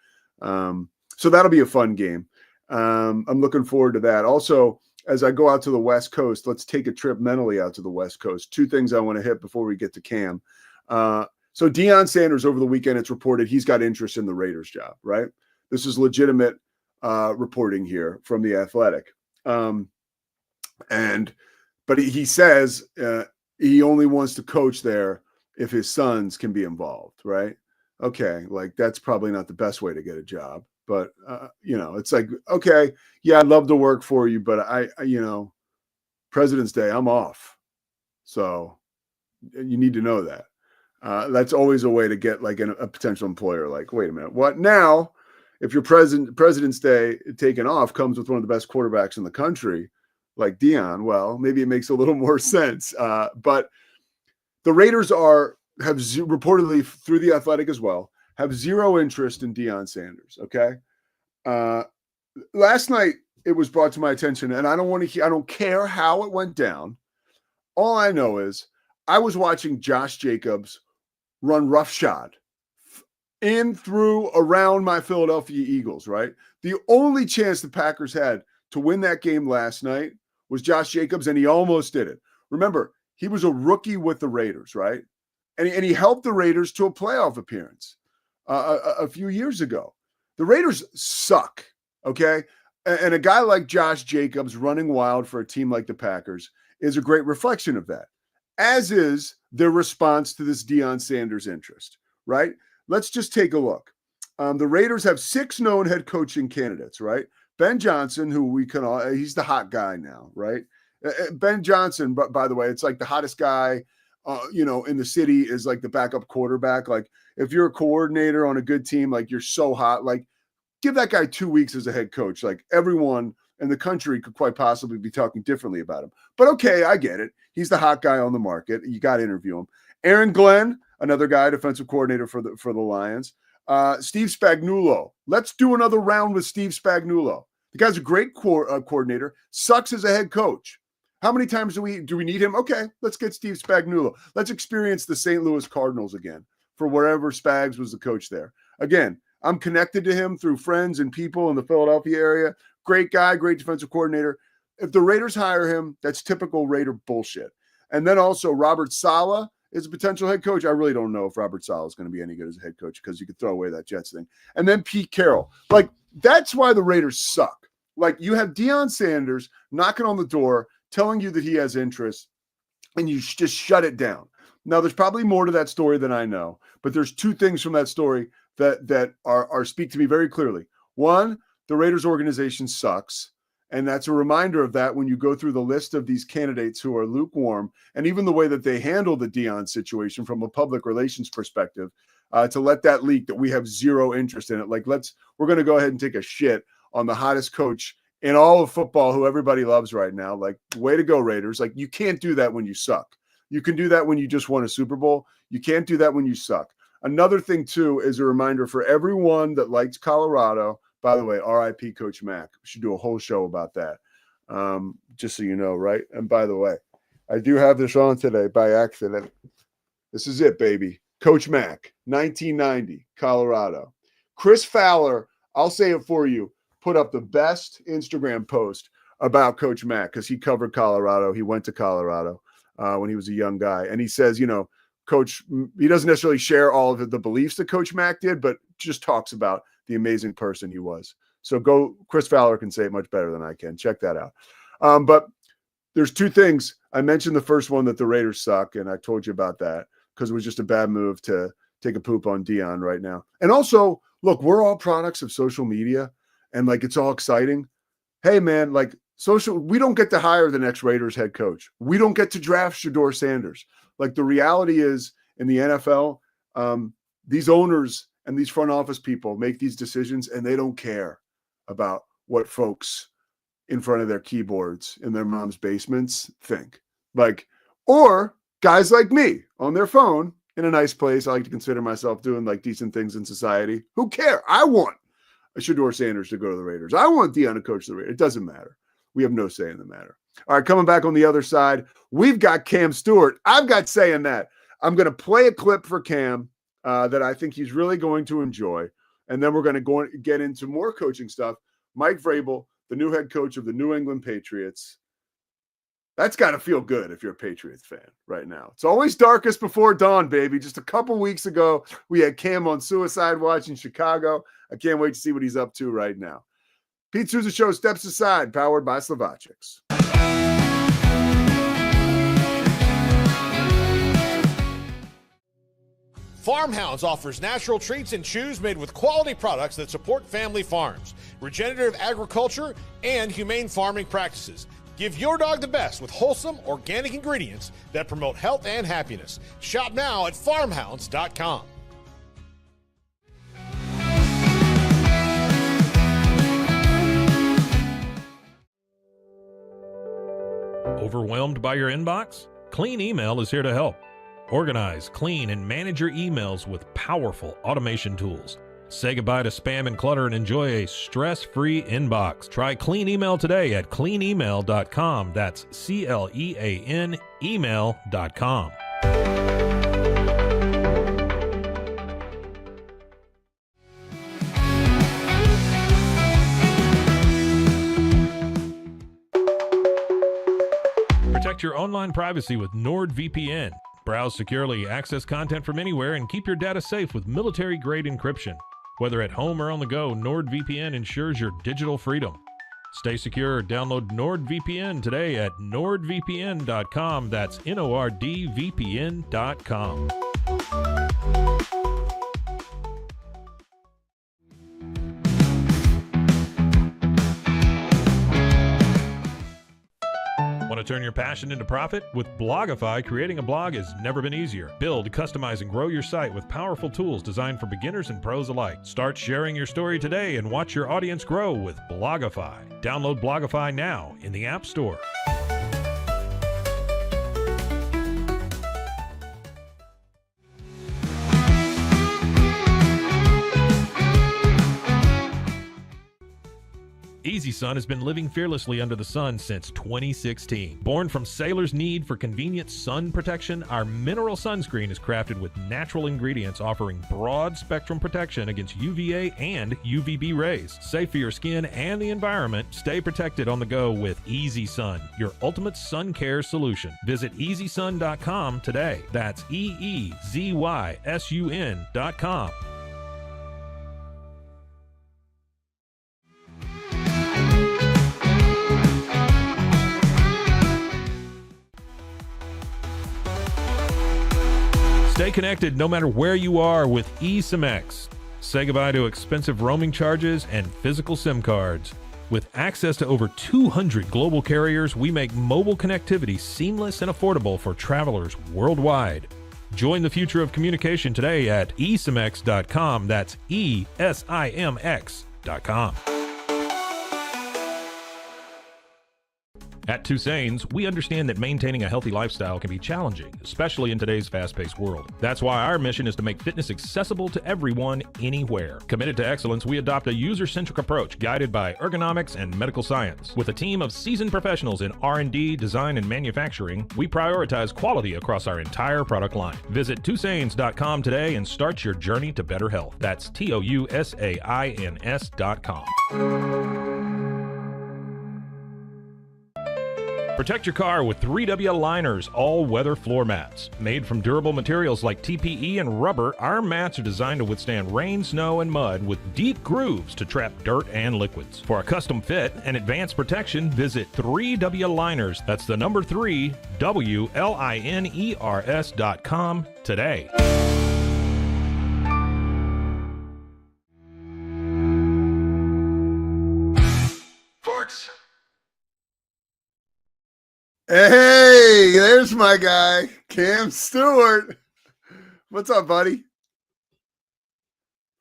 So that'll be a fun game. I'm looking forward to that. Also, as I go out to the West Coast, let's take a trip mentally out to the West Coast. Two things I want to hit before we get to Cam. So Deion Sanders over the weekend, it's reported he's got interest in the Raiders job, right? This is legitimate reporting here from The Athletic. But he says he only wants to coach there if his sons can be involved, right? Okay, like that's probably not the best way to get a job, but it's like, okay, yeah, I'd love to work for you, but I President's Day, I'm off, so you need to know that. That's always a way to get like a potential employer. Like, wait a minute, what now? If your President's Day taken off comes with one of the best quarterbacks in the country, like Deion, well, maybe it makes a little more sense. But the Raiders have reportedly through The Athletic as well, have zero interest in Deion Sanders. Okay. Last night it was brought to my attention, and I don't care how it went down. All I know is I was watching Josh Jacobs run roughshod in, through, around my Philadelphia Eagles, right? The only chance the Packers had to win that game last night was Josh Jacobs, and he almost did it. Remember, he was a rookie with the Raiders, right? And he helped the Raiders to a playoff appearance a few years ago. The Raiders suck, okay? And a guy like Josh Jacobs running wild for a team like the Packers is a great reflection of that, as is their response to this Deion Sanders interest, right? Let's just take a look. The Raiders have 6 known head coaching candidates, right? Ben Johnson, who he's the hot guy now, right? Ben Johnson, by the way, it's like the hottest guy, in the city is like the backup quarterback. Like if you're a coordinator on a good team, like you're so hot, like give that guy 2 weeks as a head coach. Like everyone in the country could quite possibly be talking differently about him. But okay, I get it. He's the hot guy on the market. You got to interview him. Aaron Glenn, another guy, defensive coordinator for the Lions. Steve Spagnuolo. Let's do another round with Steve Spagnuolo. The guy's a great coordinator, sucks as a head coach. How many times do we need him? Okay, let's get Steve Spagnuolo. Let's experience the St. Louis Cardinals again for wherever Spags was the coach there. Again, I'm connected to him through friends and people in the Philadelphia area. Great guy, great defensive coordinator. If the Raiders hire him, that's typical Raider bullshit. And then also Robert Saleh is a potential head coach. I really don't know if Robert Saleh is going to be any good as a head coach because you could throw away that Jets thing. And then Pete Carroll. Like, that's why the Raiders suck. Like, you have Deion Sanders knocking on the door, telling you that he has interest, and you just shut it down. Now, there's probably more to that story than I know, but there's 2 things from that story that are speak to me very clearly. One, the Raiders organization sucks. And that's a reminder of that when you go through the list of these candidates who are lukewarm, and even the way that they handle the Deion situation from a public relations perspective, to let that leak that we have zero interest in it. Like, we're going to go ahead and take a shit on the hottest coach in all of football who everybody loves right now. Like, way to go, Raiders. Like, you can't do that when you suck. You can do that when you just won a Super Bowl. You can't do that when you suck. Another thing, too, is a reminder for everyone that likes Colorado. By the way, RIP Coach Mack. We should do a whole show about that, just so you know, right? And by the way, I do have this on today by accident. This is it, baby. Coach Mack, 1990, Colorado. Chris Fowler, I'll say it for you, put up the best Instagram post about Coach Mack because he covered Colorado. He went to Colorado when he was a young guy. And he says, Coach, he doesn't necessarily share all of the beliefs that Coach Mack did, but just talks about the amazing person he was. So Chris Fowler can say it much better than I can. Check that out. But there's 2 things. I mentioned the first one, that the Raiders suck, and I told you about that because it was just a bad move to take a poop on Deion right now. And also, look, we're all products of social media, and like it's all exciting. Hey, man, like we don't get to hire the next Raiders head coach. We don't get to draft Shedeur Sanders. Like, the reality is in the NFL, these owners and these front office people make these decisions, and they don't care about what folks in front of their keyboards in their mom's basements think. Like, or guys like me on their phone in a nice place. I like to consider myself doing like decent things in society. Who care? I want Shedeur Sanders to go to the Raiders. I want Deion to coach the Raiders. It doesn't matter. We have no say in the matter. All right, coming back on the other side, we've got Cam Stewart. I've got say in that. I'm going to play a clip for Cam that I think he's really going to enjoy. And then we're going to get into more coaching stuff. Mike Vrabel, the new head coach of the New England Patriots. That's got to feel good if you're a Patriots fan right now. It's always darkest before dawn, baby. Just a couple weeks ago, we had Cam on Suicide Watch in Chicago. I can't wait to see what he's up to right now. Pete Sousa Show steps aside, powered by Slovakics. Farmhounds offers natural treats and chews made with quality products that support family farms, regenerative agriculture, and humane farming practices. Give your dog the best with wholesome, organic ingredients that promote health and happiness. Shop now at farmhounds.com. Overwhelmed by your inbox? Clean Email is here to help. Organize, clean, and manage your emails with powerful automation tools. Say goodbye to spam and clutter and enjoy a stress-free inbox. Try Clean Email today at cleanemail.com. That's CLEAN email.com. Protect your online privacy with NordVPN. Browse securely, access content from anywhere, and keep your data safe with military-grade encryption. Whether at home or on the go, NordVPN ensures your digital freedom. Stay secure. Download NordVPN today at nordvpn.com. That's NORDVPN.com. Want to turn your passion into profit? With Blogify, creating a blog has never been easier. Build, customize, and grow your site with powerful tools designed for beginners and pros alike. Start sharing your story today and watch your audience grow with Blogify. Download Blogify now in the App Store. Easy Sun has been living fearlessly under the sun since 2016. Born from sailors' need for convenient sun protection, our mineral sunscreen is crafted with natural ingredients offering broad spectrum protection against UVA and UVB rays. Safe for your skin and the environment, stay protected on the go with Easy Sun, your ultimate sun care solution. Visit EasySun.com today. That's EEZYSUN.com. Stay connected no matter where you are with eSIM-X. Say goodbye to expensive roaming charges and physical SIM cards. With access to over 200 global carriers, we make mobile connectivity seamless and affordable for travelers worldwide. Join the future of communication today at eSIMX.com. That's ESIMX.com. At Tusain's, we understand that maintaining a healthy lifestyle can be challenging, especially in today's fast-paced world. That's why our mission is to make fitness accessible to everyone, anywhere. Committed to excellence, we adopt a user-centric approach guided by ergonomics and medical science. With a team of seasoned professionals in R&D, design, and manufacturing, we prioritize quality across our entire product line. Visit Tusains.com today and start your journey to better health. That's TOUSAINS.com. Protect your car with 3W Liners all-weather floor mats. Made from durable materials like TPE and rubber, our mats are designed to withstand rain, snow, and mud with deep grooves to trap dirt and liquids. For a custom fit and advanced protection, visit 3W Liners. That's the number 3, WLINERS.com today. Sports. Hey, there's my guy, Cam Stewart. What's up, buddy?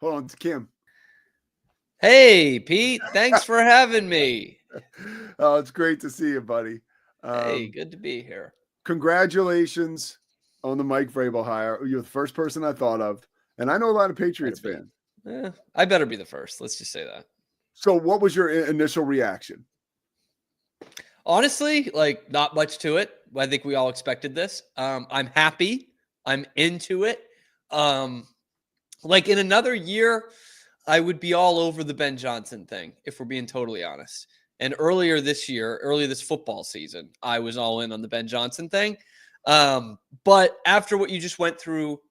Hold on, it's Kim. Hey, Pete. Thanks for having me. Oh, it's great to see you, buddy. Hey, good to be here. Congratulations on the Mike Vrabel hire. You're the first person I thought of, and I know a lot of Patriots fans. I better be the first. Let's just say that. So what was your initial reaction? Honestly, like not much to it. I think we all expected this. I'm happy. I'm into it. Like in another year, I would be all over the Ben Johnson thing, if we're being totally honest. And earlier this football season, I was all in on the Ben Johnson thing. But after what you just went through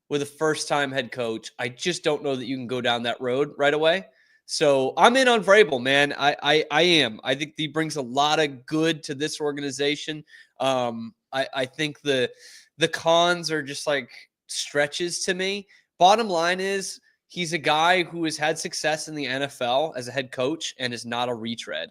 with a first-time head coach, I just don't know that you can go down that road right away. So I'm in on Vrabel, man. I am. I think he brings a lot of good to this organization. I think the cons are just like stretches to me. Bottom line is he's a guy who has had success in the NFL as a head coach and is not a retread.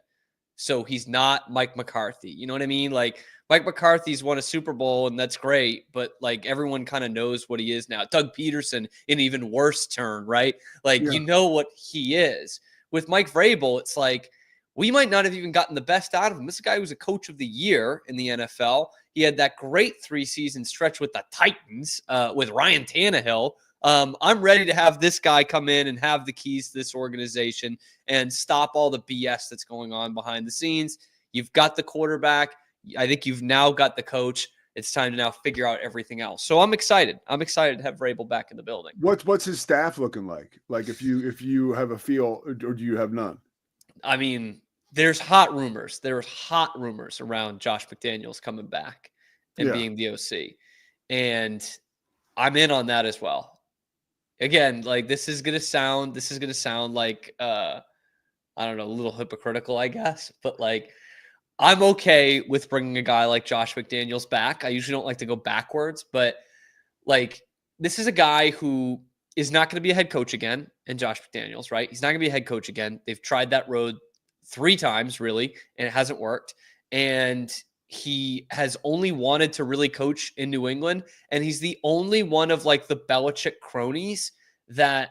So he's not Mike McCarthy. You know what I mean? Like Mike McCarthy's won a Super Bowl and that's great, but like everyone kind of knows what he is now. Doug Peterson, an even worse turn, right? Like you know what he is. With Mike Vrabel, it's like we might not have even gotten the best out of him. This is a guy who was a coach of the year in the NFL. He had that great 3-season stretch with the Titans with Ryan Tannehill. I'm ready to have this guy come in and have the keys to this organization and stop all the BS that's going on behind the scenes. You've got the quarterback. I think you've now got the coach. It's time to now figure out everything else. So I'm excited. I'm excited to have Vrabel back in the building. What's his staff looking like? Like if you have a feel, or do you have none? I mean, there's hot rumors. There's hot rumors around Josh McDaniels coming back and being the OC. And I'm in on that as well. Again, like this is gonna sound like I don't know, a little hypocritical, I guess. But like I'm okay with bringing a guy like Josh McDaniels back. I usually don't like to go backwards, but like this is a guy who is not going to be a head coach again, and Josh McDaniels, right? He's not going to be a head coach again. They've tried that road 3 times, really, and it hasn't worked. And he has only wanted to really coach in New England, and he's the only one of like the Belichick cronies that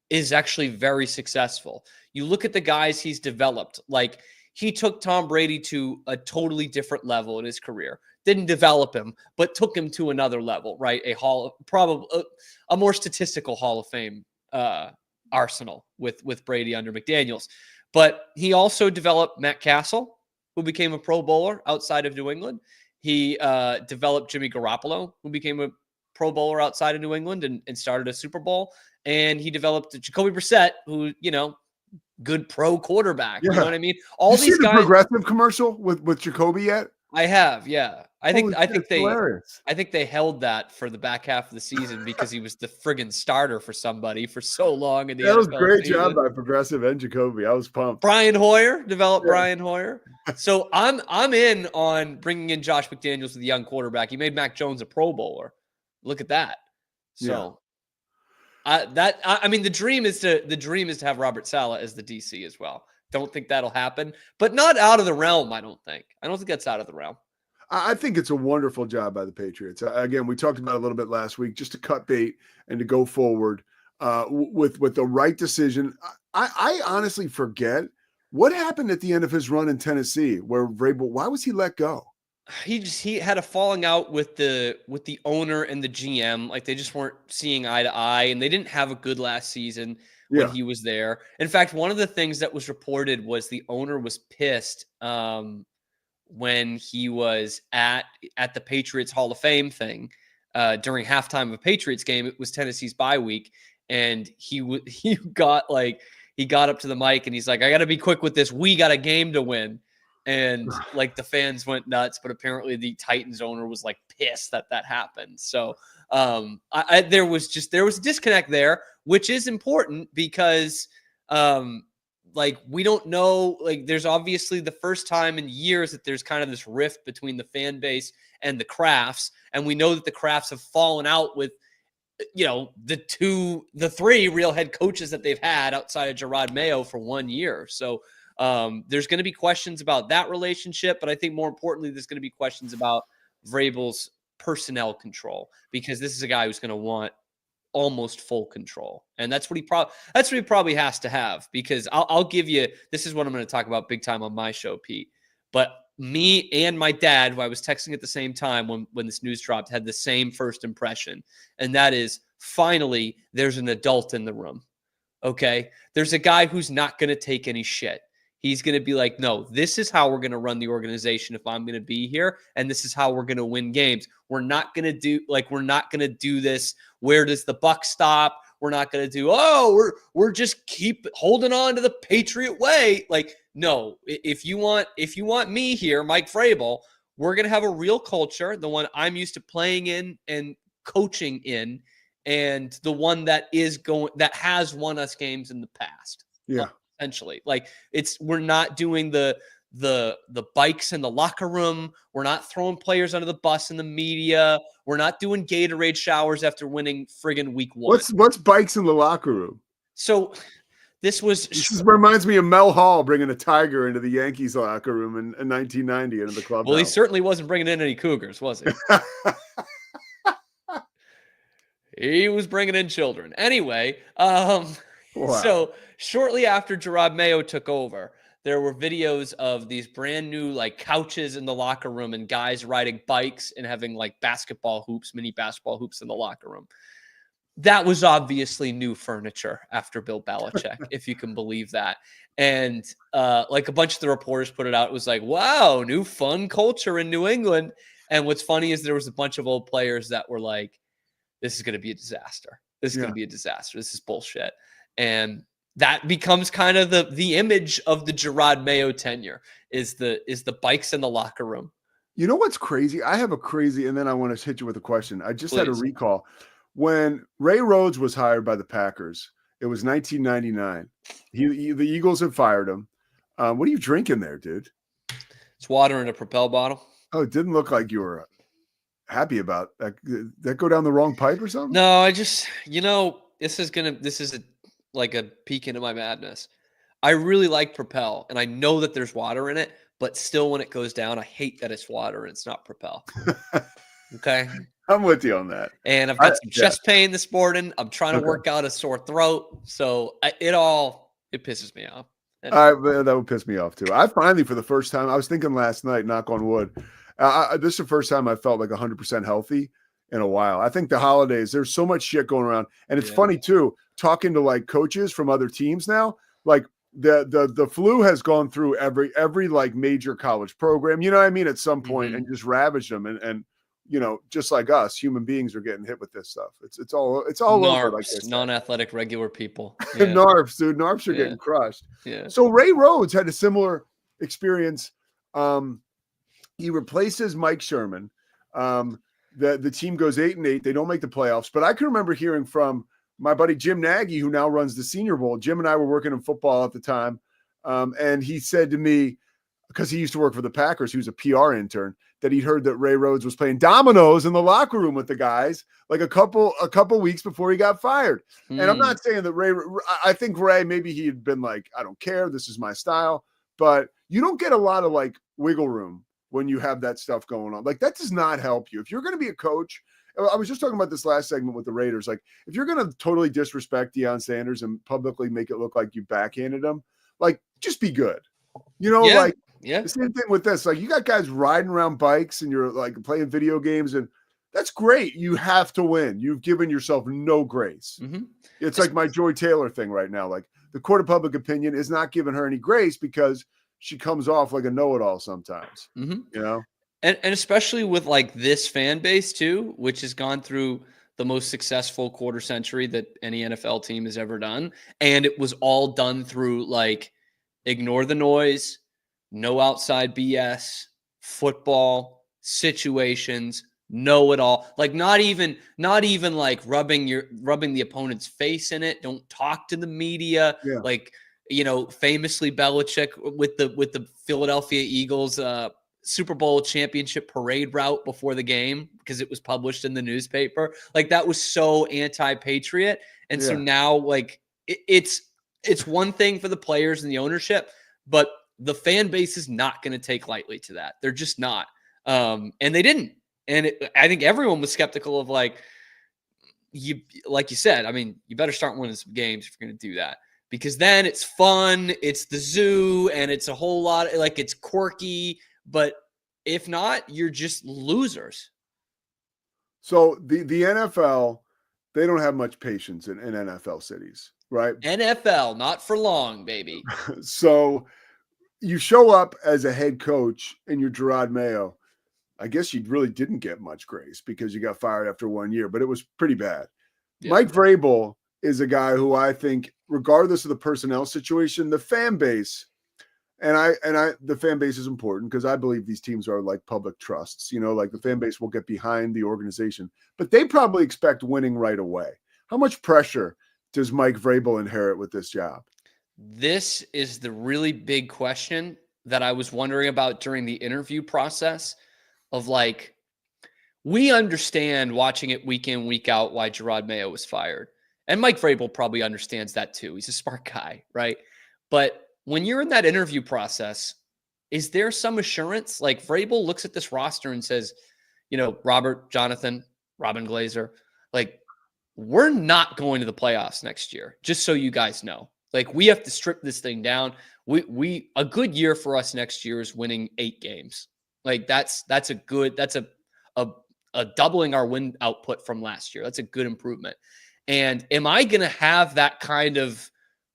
is actually very successful. You look at the guys he's developed, like he took Tom Brady to a totally different level in his career. Didn't develop him, but took him to another level, right? A more statistical Hall of Fame arsenal with Brady under McDaniels. But he also developed Matt Castle, who became a Pro Bowler outside of New England. He developed Jimmy Garoppolo, who became a Pro Bowler outside of New England and started a Super Bowl. And he developed Jacoby Brissett, who, you know, good pro quarterback. You know what I mean? All you these see the guys. Progressive commercial with Jacoby yet? I have, yeah. I think hilarious. I think they held that for the back half of the season because he was the friggin' starter for somebody for so long in the That was NFL great season. job by Progressive and Jacoby. I was pumped. Brian Hoyer developed Brian Hoyer. So I'm in on bringing in Josh McDaniels with a young quarterback. He made Mac Jones a Pro Bowler. Look at that. So I mean the dream is to have Robert Saleh as the DC as well. Don't think that'll happen, but not out of the realm. I don't think that's out of the realm. I think it's a wonderful job by the Patriots. Again, we talked about it a little bit last week, just to cut bait and to go forward with the right decision. I honestly forget what happened at the end of his run in Tennessee, where Vrabel, why was he let go? He had a falling out with the owner and the GM. Like they just weren't seeing eye to eye, and they didn't have a good last season when he was there. In fact, one of the things that was reported was the owner was pissed when he was at the Patriots Hall of Fame thing during halftime of a Patriots game. It was Tennessee's bye week, and he got up to the mic and he's like, "I got to be quick with this. We got a game to win." And like the fans went nuts, but apparently the Titans owner was like pissed that happened. So there was a disconnect there, which is important because like we don't know, like there's obviously the first time in years that there's kind of this rift between the fan base and the Crafts. And we know that the Crafts have fallen out with, you know, the 3 real head coaches that they've had outside of Gerard Mayo for 1 year. So there's going to be questions about that relationship, but I think more importantly, there's going to be questions about Vrabel's personnel control, because this is a guy who's going to want almost full control, and that's what he probably has to have. Because I'll give you, this is what I'm going to talk about big time on my show, Pete. But me and my dad, who I was texting at the same time when this news dropped, had the same first impression, and that is finally there's an adult in the room. Okay, there's a guy who's not going to take any shit. He's going to be like, no, this is how we're going to run the organization if I'm going to be here, and this is how we're going to win games. We're not going to do this. Where does the buck stop? We're not going to do, we're just keep holding on to the Patriot way. Like, no, if you want me here, Mike Vrabel, we're going to have a real culture, the one I'm used to playing in and coaching in, and the one that has won us games in the past. Yeah. Essentially, like we're not doing the the bikes in the locker room. We're not throwing players under the bus in the media. We're not doing Gatorade showers after winning friggin' week 1. What's bikes in the locker room? So this reminds me of Mel Hall bringing a tiger into the Yankees locker room in 1990 into the clubhouse. Well, he certainly wasn't bringing in any cougars, was he? He was bringing in children. Anyway, Wow. So shortly after Gerard Mayo took over, there were videos of these brand new like couches in the locker room and guys riding bikes and having like mini basketball hoops in the locker room. That was obviously new furniture after Bill Belichick, if you can believe that. And like a bunch of the reporters put it out. It was like, wow, new fun culture in New England. And what's funny is there was a bunch of old players that were like, this is going to be a disaster. This is going to be a disaster. This is bullshit. And that becomes kind of the image of the Gerard Mayo tenure is the bikes in the locker room. You know what's crazy? I have a crazy, and then I want to hit you with a question. I just had a recall. When Ray Rhodes was hired by the Packers, it was 1999. The Eagles had fired him. What are you drinking there, dude? It's water in a Propel bottle. Oh, it didn't look like you were happy about that. Did that go down the wrong pipe or something? No, I just, this is like a peek into my madness. I really like Propel, and I know that there's water in it, but still when it goes down, I hate that it's water and it's not Propel. Okay. I'm with you on that. And I've got some chest pain this morning. I'm trying to work out a sore throat. So it pisses me off. That would piss me off too. I finally, for the first time, I was thinking last night, knock on wood, this is the first time I felt like 100% healthy in a while. I think the holidays, there's so much shit going around. And it's funny too, talking to like coaches from other teams now, like the flu has gone through every like major college program, you know what I mean, at some point, and just ravaged them. And just like us, human beings are getting hit with this stuff. It's all over like this. Non-athletic regular people. Yeah. Narps, dude. Narps are getting crushed. Yeah. So Ray Rhodes had a similar experience. He replaces Mike Sherman. The team goes 8-8. They don't make the playoffs. But I can remember hearing from my buddy Jim Nagy, who now runs the Senior Bowl. Jim and I were working in football at the time. And he said to me, because he used to work for the Packers, he was a PR intern, that he'd heard that Ray Rhodes was playing dominoes in the locker room with the guys like a couple weeks before he got fired. And I'm not saying that I think Ray, maybe he had been like, I don't care, this is my style, but you don't get a lot of like wiggle room when you have that stuff going on. Like that does not help you. If you're going to be a coach, I was just talking about this last segment with the Raiders. Like if you're going to totally disrespect Deion Sanders and publicly make it look like you backhanded him, like just be good. The same thing with this. Like you got guys riding around bikes and you're like playing video games, and that's great. You have to win. You've given yourself no grace. It's like my Joy Taylor thing right now. Like the court of public opinion is not giving her any grace because she comes off like a know-it-all sometimes. And especially with like this fan base too, which has gone through the most successful quarter century that any NFL team has ever done. And it was all done through like ignore the noise, no outside BS, football, situations, know it all. Like not even like rubbing the opponent's face in it. Don't talk to the media. Yeah. Like, famously Belichick with the Philadelphia Eagles Super Bowl championship parade route before the game because it was published in the newspaper. Like that was so anti-patriot. And so now like it's one thing for the players and the ownership, but the fan base is not going to take lightly to that. They're just not. And they didn't. And I think everyone was skeptical of like you said, I mean, you better start winning some games if you're going to do that, because then it's fun. It's the zoo and it's a whole lot like it's quirky, but if not, you're just losers. So the NFL, they don't have much patience in NFL cities, right? NFL, not for long, baby. So you show up as a head coach and you're Gerard Mayo. I guess you really didn't get much grace because you got fired after 1 year, but it was pretty bad. Yeah. Mike Vrabel is a guy who I think, regardless of the personnel situation, the fan base, the fan base is important because I believe these teams are like public trusts, like the fan base will get behind the organization, but they probably expect winning right away. How much pressure does Mike Vrabel inherit with this job? This is the really big question. that I was wondering about during the interview process of like, we understand watching it week in, week out why Gerard Mayo was fired. And Mike Vrabel probably understands that too. He's a smart guy, right? But when you're in that interview process, is there some assurance? Like Vrabel looks at this roster and says, you know, Robert, Jonathan, Robin Glazer, like, we're not going to the playoffs next year, just so you guys know. Like, we have to strip this thing down. We a good year for us next year is winning 8 games. Like, that's a doubling our win output from last year. That's a good improvement. And am I going to have that kind of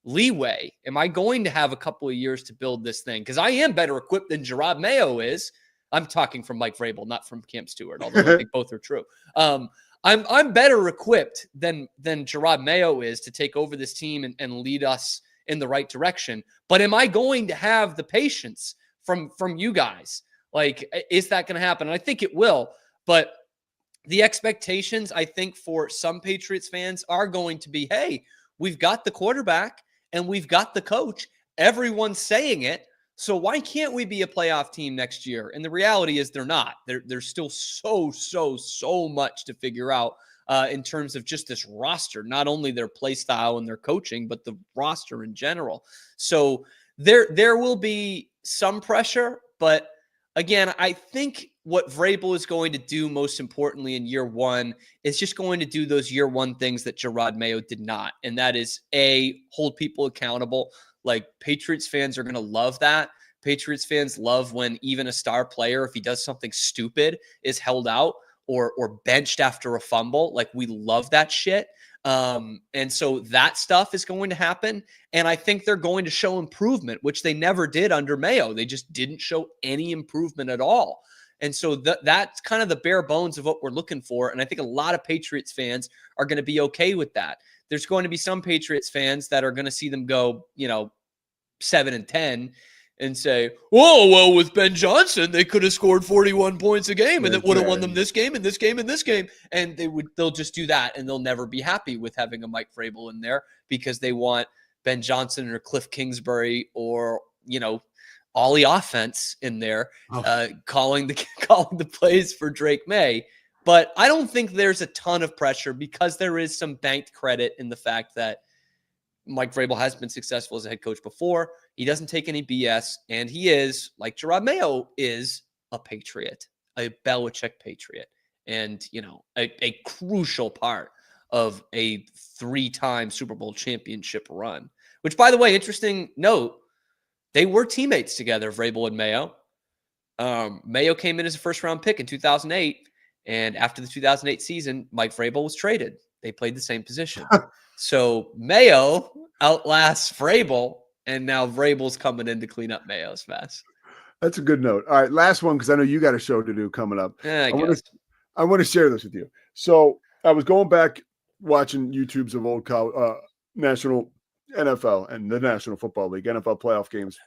leeway? Am I going to have a couple of years to build this thing? Because I am better equipped than Gerard Mayo is. I'm talking from Mike Vrabel, not from Camp Stewart, although I think both are true. I'm better equipped than Gerard Mayo is to take over this team and lead us in the right direction. But am I going to have the patience from you guys? Like, is that going to happen? And I think it will. But the expectations, I think, for some Patriots fans are going to be, hey, we've got the quarterback and we've got the coach. Everyone's saying it. So why can't we be a playoff team next year? And the reality is they're not. There's still so much to figure out in terms of just this roster, not only their play style and their coaching, but the roster in general. So there will be some pressure. But again, I think what Vrabel is going to do most importantly in year one is just going to do those year one things that Gerard Mayo did not. And that is, A, hold people accountable. Like, Patriots fans are going to love that. Patriots fans love when even a star player, if he does something stupid, is held out or benched after a fumble. Like, we love that shit. And so that stuff is going to happen. And I think they're going to show improvement, which they never did under Mayo. They just didn't show any improvement at all. And so that's kind of the bare bones of what we're looking for. And I think a lot of Patriots fans are going to be okay with that. There's going to be some Patriots fans that are going to see them go, 7-10 and say, "Oh, well, with Ben Johnson, they could have scored 41 points a game and it would have won them this game and this game and this game." And they'll just do that. And they'll never be happy with having a Mike Vrabel in there because they want Ben Johnson or Cliff Kingsbury or, Ollie Offense in there, calling the plays for Drake May. But I don't think there's a ton of pressure because there is some banked credit in the fact that Mike Vrabel has been successful as a head coach before. He doesn't take any BS, and he is, like Gerard Mayo is, a Patriot, a Belichick Patriot, and, a crucial part of a 3-time Super Bowl championship run. Which, by the way, interesting note, they were teammates together, Vrabel and Mayo. Mayo came in as a first-round pick in 2008. And after the 2008 season, Mike Vrabel was traded. They played the same position. So Mayo outlasts Vrabel, and now Vrabel's coming in to clean up Mayo's mess. That's a good note. All right, last one, because I know you got a show to do coming up. I want to share this with you. So I was going back watching YouTubes of old national NFL and the National Football League, NFL playoff games,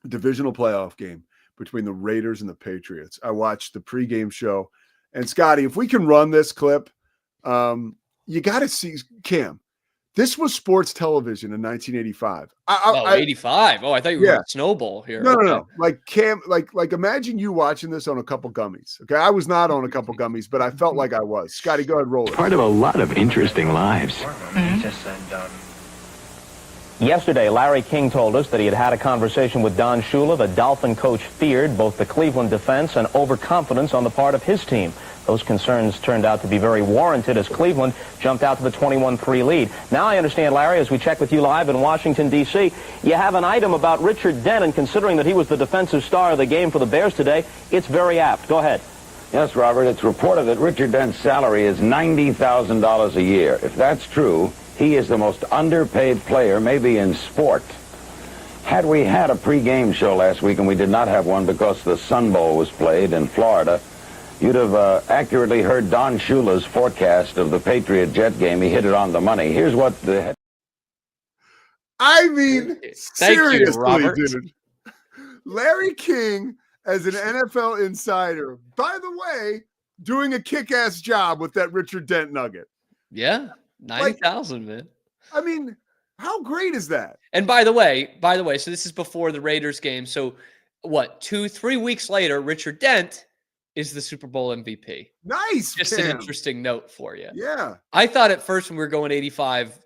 divisional playoff game between the Raiders and the Patriots. I watched the pregame show. And Scotty, if we can run this clip, you got to see Cam. This was sports television in 1985. 85. Oh, I thought you were going to snowball here. No. Like Cam, like imagine you watching this on a couple gummies. Okay, I was not on a couple gummies, but I felt like I was. Scotty, go ahead, roll it. Part of a lot of interesting lives. Yesterday, Larry King told us that he had had a conversation with Don Shula. The Dolphin coach feared both the Cleveland defense and overconfidence on the part of his team. Those concerns turned out to be very warranted as Cleveland jumped out to the 21-3 lead. Now I understand, Larry, as we check with you live in Washington, D.C., you have an item about Richard Dent, and considering that he was the defensive star of the game for the Bears today, it's very apt. Go ahead. Yes, Robert, it's reported that Richard Dent's salary is $90,000 a year. If that's true, he is the most underpaid player maybe in sport. Had we had a pregame show last week, and we did not have one because the Sun Bowl was played in Florida, you'd have accurately heard Don Shula's forecast of the Patriot-Jet game. He hit it on the money. Here's what the... I mean, seriously, Robert. dude. Larry King, as an NFL insider, by the way, doing a kick-ass job with that Richard Dent nugget. Yeah, 90,000, man. I mean, How great is that? And by the way, so this is before the Raiders game. So what, 2-3 weeks later, Richard Dent is the Super Bowl MVP. Nice. Just an interesting note for you. Yeah. I thought at first when we were going 85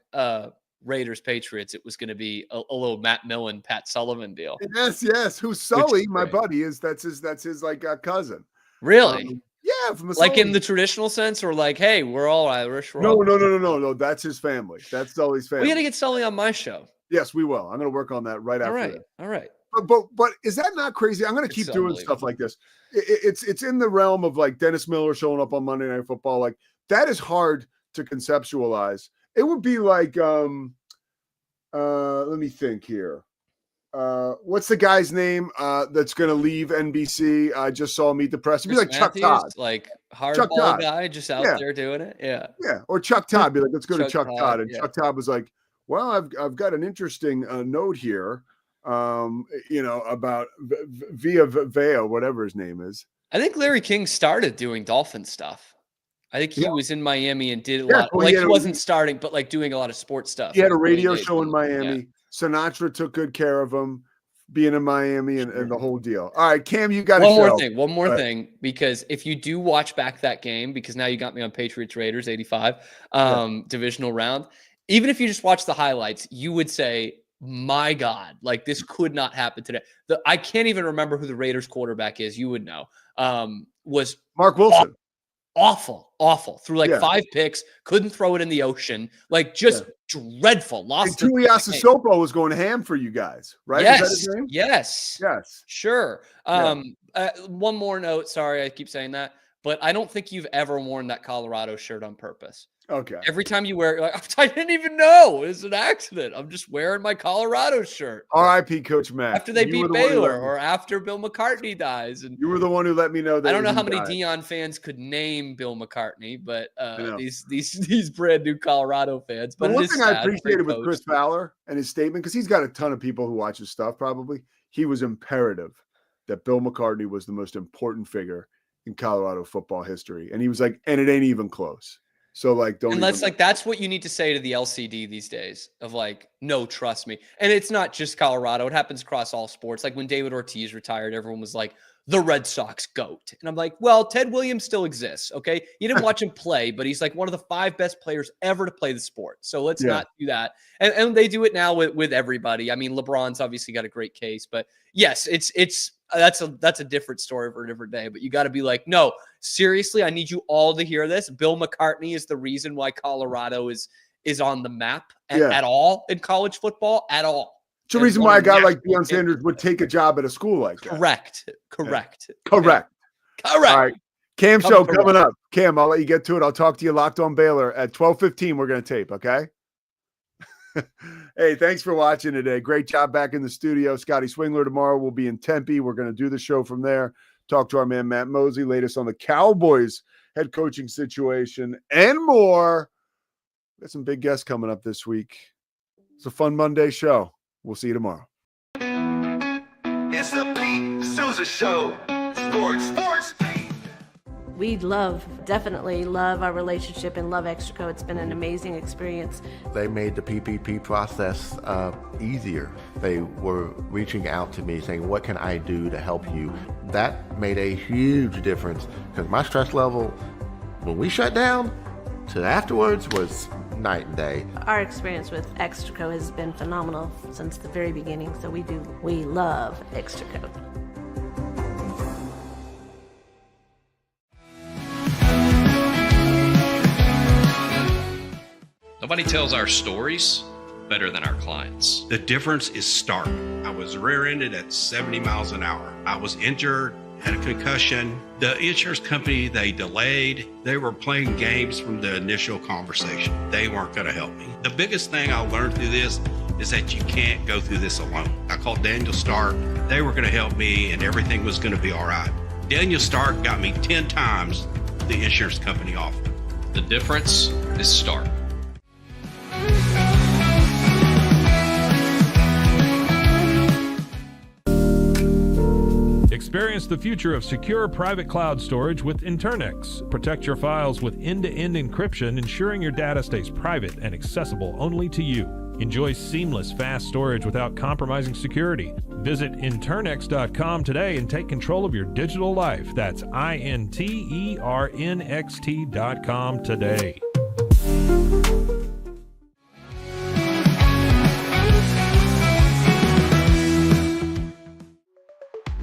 Raiders Patriots, it was going to be a little Matt Millen, Pat Sullivan deal. Yes. Who's Sully? My buddy that's his like cousin. Really? Yeah, from the like Sully. in the traditional sense, or like, hey, we're all Irish. No. That's his family. That's Sully's family. We got to get Sully on my show. Yes, we will. I'm going to work on that right after this. All right. But is that not crazy? I'm going to keep doing stuff like this. It's in the realm of like Dennis Miller showing up on Monday Night Football. Like that is hard to conceptualize. It would be like, let me think here. What's the guy's name that's going to leave NBC? I just saw Meet the Press. It'd be like Matthews, Chuck Todd, like hardball guy, just out there doing it. Yeah, or Chuck Todd. Be like, let's go to Chuck Todd, Todd, and Chuck Todd was like, well, I've got an interesting note here. About Via Vea, whatever his name is. I think Larry King started doing Dolphin stuff. I think he was in Miami and did a lot. Well, he wasn't starting, but like doing a lot of sports stuff. He had a radio show in Miami. Yeah. Sinatra took good care of him, being in Miami and the whole deal. All right, Cam, you got one more thing, because if you do watch back that game, because now you got me on Patriots Raiders 85 divisional round. Even if you just watch the highlights, you would say, my God, like this could not happen today. I can't even remember who the Raiders quarterback is. You would know. Was Mark Wilson. Awful. Threw like 5 picks, couldn't throw it in the ocean. Like just dreadful. Lost. And Tuiasosopo was going ham for you guys, right? Yes. Is that his name? Yes. Sure. One more note. Sorry, I keep saying that, but I don't think you've ever worn that Colorado shirt on purpose. Okay. Every time you wear it, like, I didn't even know. It's an accident. I'm just wearing my Colorado shirt. R.I.P. Coach Matt. After they beat Baylor or after Bill McCartney dies. And you were the one who let me know that. I don't know how many Deion fans could name Bill McCartney, but these brand new Colorado fans. But the one thing I appreciated with Chris Fowler and his statement, because he's got a ton of people who watch his stuff probably, he was imperative that Bill McCartney was the most important figure in Colorado football history. And he was like, and it ain't even close. So like, that's what you need to say to the LCD these days of like, no, trust me. And it's not just Colorado. It happens across all sports. Like when David Ortiz retired, everyone was like, the Red Sox GOAT. And I'm like, well, Ted Williams still exists. Okay. You didn't watch him play, but he's like one of the 5 best players ever to play the sport. So let's not do that. And they do it now with everybody. I mean, LeBron's obviously got a great case, but yes, that's a different story for a different day, but you got to be like, no, seriously, I need you all to hear this. Bill McCartney is the reason why Colorado is on the map at all in college football at all. It's the reason why a guy like Deion Sanders would take a job at a school like that. Correct. All right. Cam show coming up. Cam, I'll let you get to it. I'll talk to you Locked On Baylor at 12:15. We're going to tape. Okay. Hey, thanks for watching today. Great job back in the studio. Scotty Swingler tomorrow will be in Tempe. We're going to do the show from there. Talk to our man, Matt Mosley, latest on the Cowboys head coaching situation and more. Got some big guests coming up this week. It's a fun Monday show. We'll see you tomorrow. It's the Pete Sousa Show. Sports. We definitely love our relationship and love Extraco. It's been an amazing experience. They made the PPP process easier. They were reaching out to me saying, what can I do to help you? That made a huge difference because my stress level, when we shut down, to afterwards was night and day. Our experience with Extraco has been phenomenal since the very beginning, so we love Extraco. Nobody tells our stories better than our clients. The difference is stark. I was rear-ended at 70 miles an hour. I was injured, had a concussion. The insurance company, they delayed. They were playing games from the initial conversation. They weren't going to help me. The biggest thing I learned through this is that you can't go through this alone. I called Daniel Stark. They were going to help me and everything was going to be all right. Daniel Stark got me 10 times the insurance company offered. The difference is stark. Experience the future of secure private cloud storage with Internix. Protect your files with end-to-end encryption, ensuring your data stays private and accessible only to you. Enjoy seamless, fast storage without compromising security. Visit internxt.com today and take control of your digital life. That's INTERNXT.com today.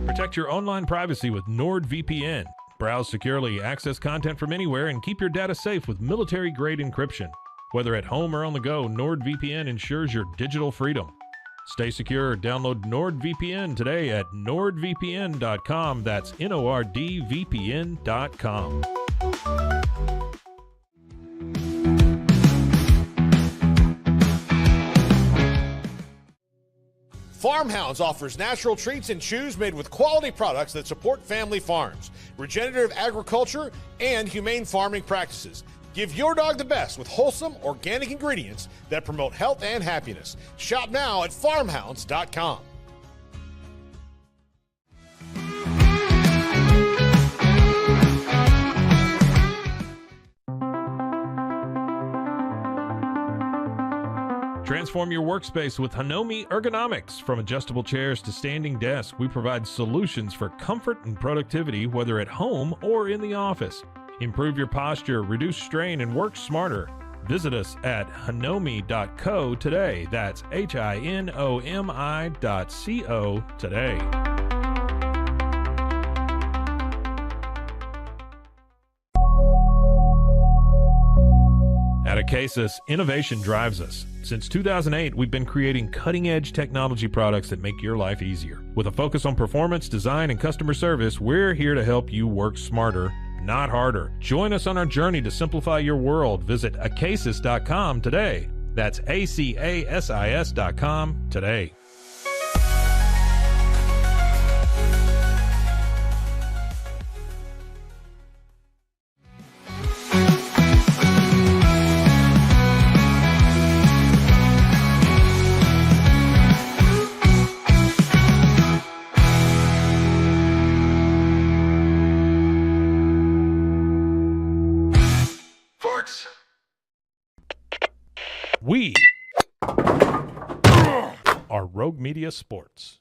Protect your online privacy with NordVPN. Browse securely, access content from anywhere, and keep your data safe with military-grade encryption. Whether at home or on the go, NordVPN ensures your digital freedom. Stay secure. Download NordVPN today at nordvpn.com. That's NORDVPN.com. Farmhounds offers natural treats and chews made with quality products that support family farms, regenerative agriculture, and humane farming practices. Give your dog the best with wholesome, organic ingredients that promote health and happiness. Shop now at farmhounds.com. Transform your workspace with Hanomi Ergonomics. From adjustable chairs to standing desks, we provide solutions for comfort and productivity, whether at home or in the office. Improve your posture, reduce strain, and work smarter. Visit us at hanomi.co today. That's HINOMI.co today. At Acasis, innovation drives us. Since 2008, we've been creating cutting-edge technology products that make your life easier. With a focus on performance, design, and customer service, we're here to help you work smarter, not harder. Join us on our journey to simplify your world. Visit acasis.com today. That's ACASIS.com today. We are Rogue Media Sports.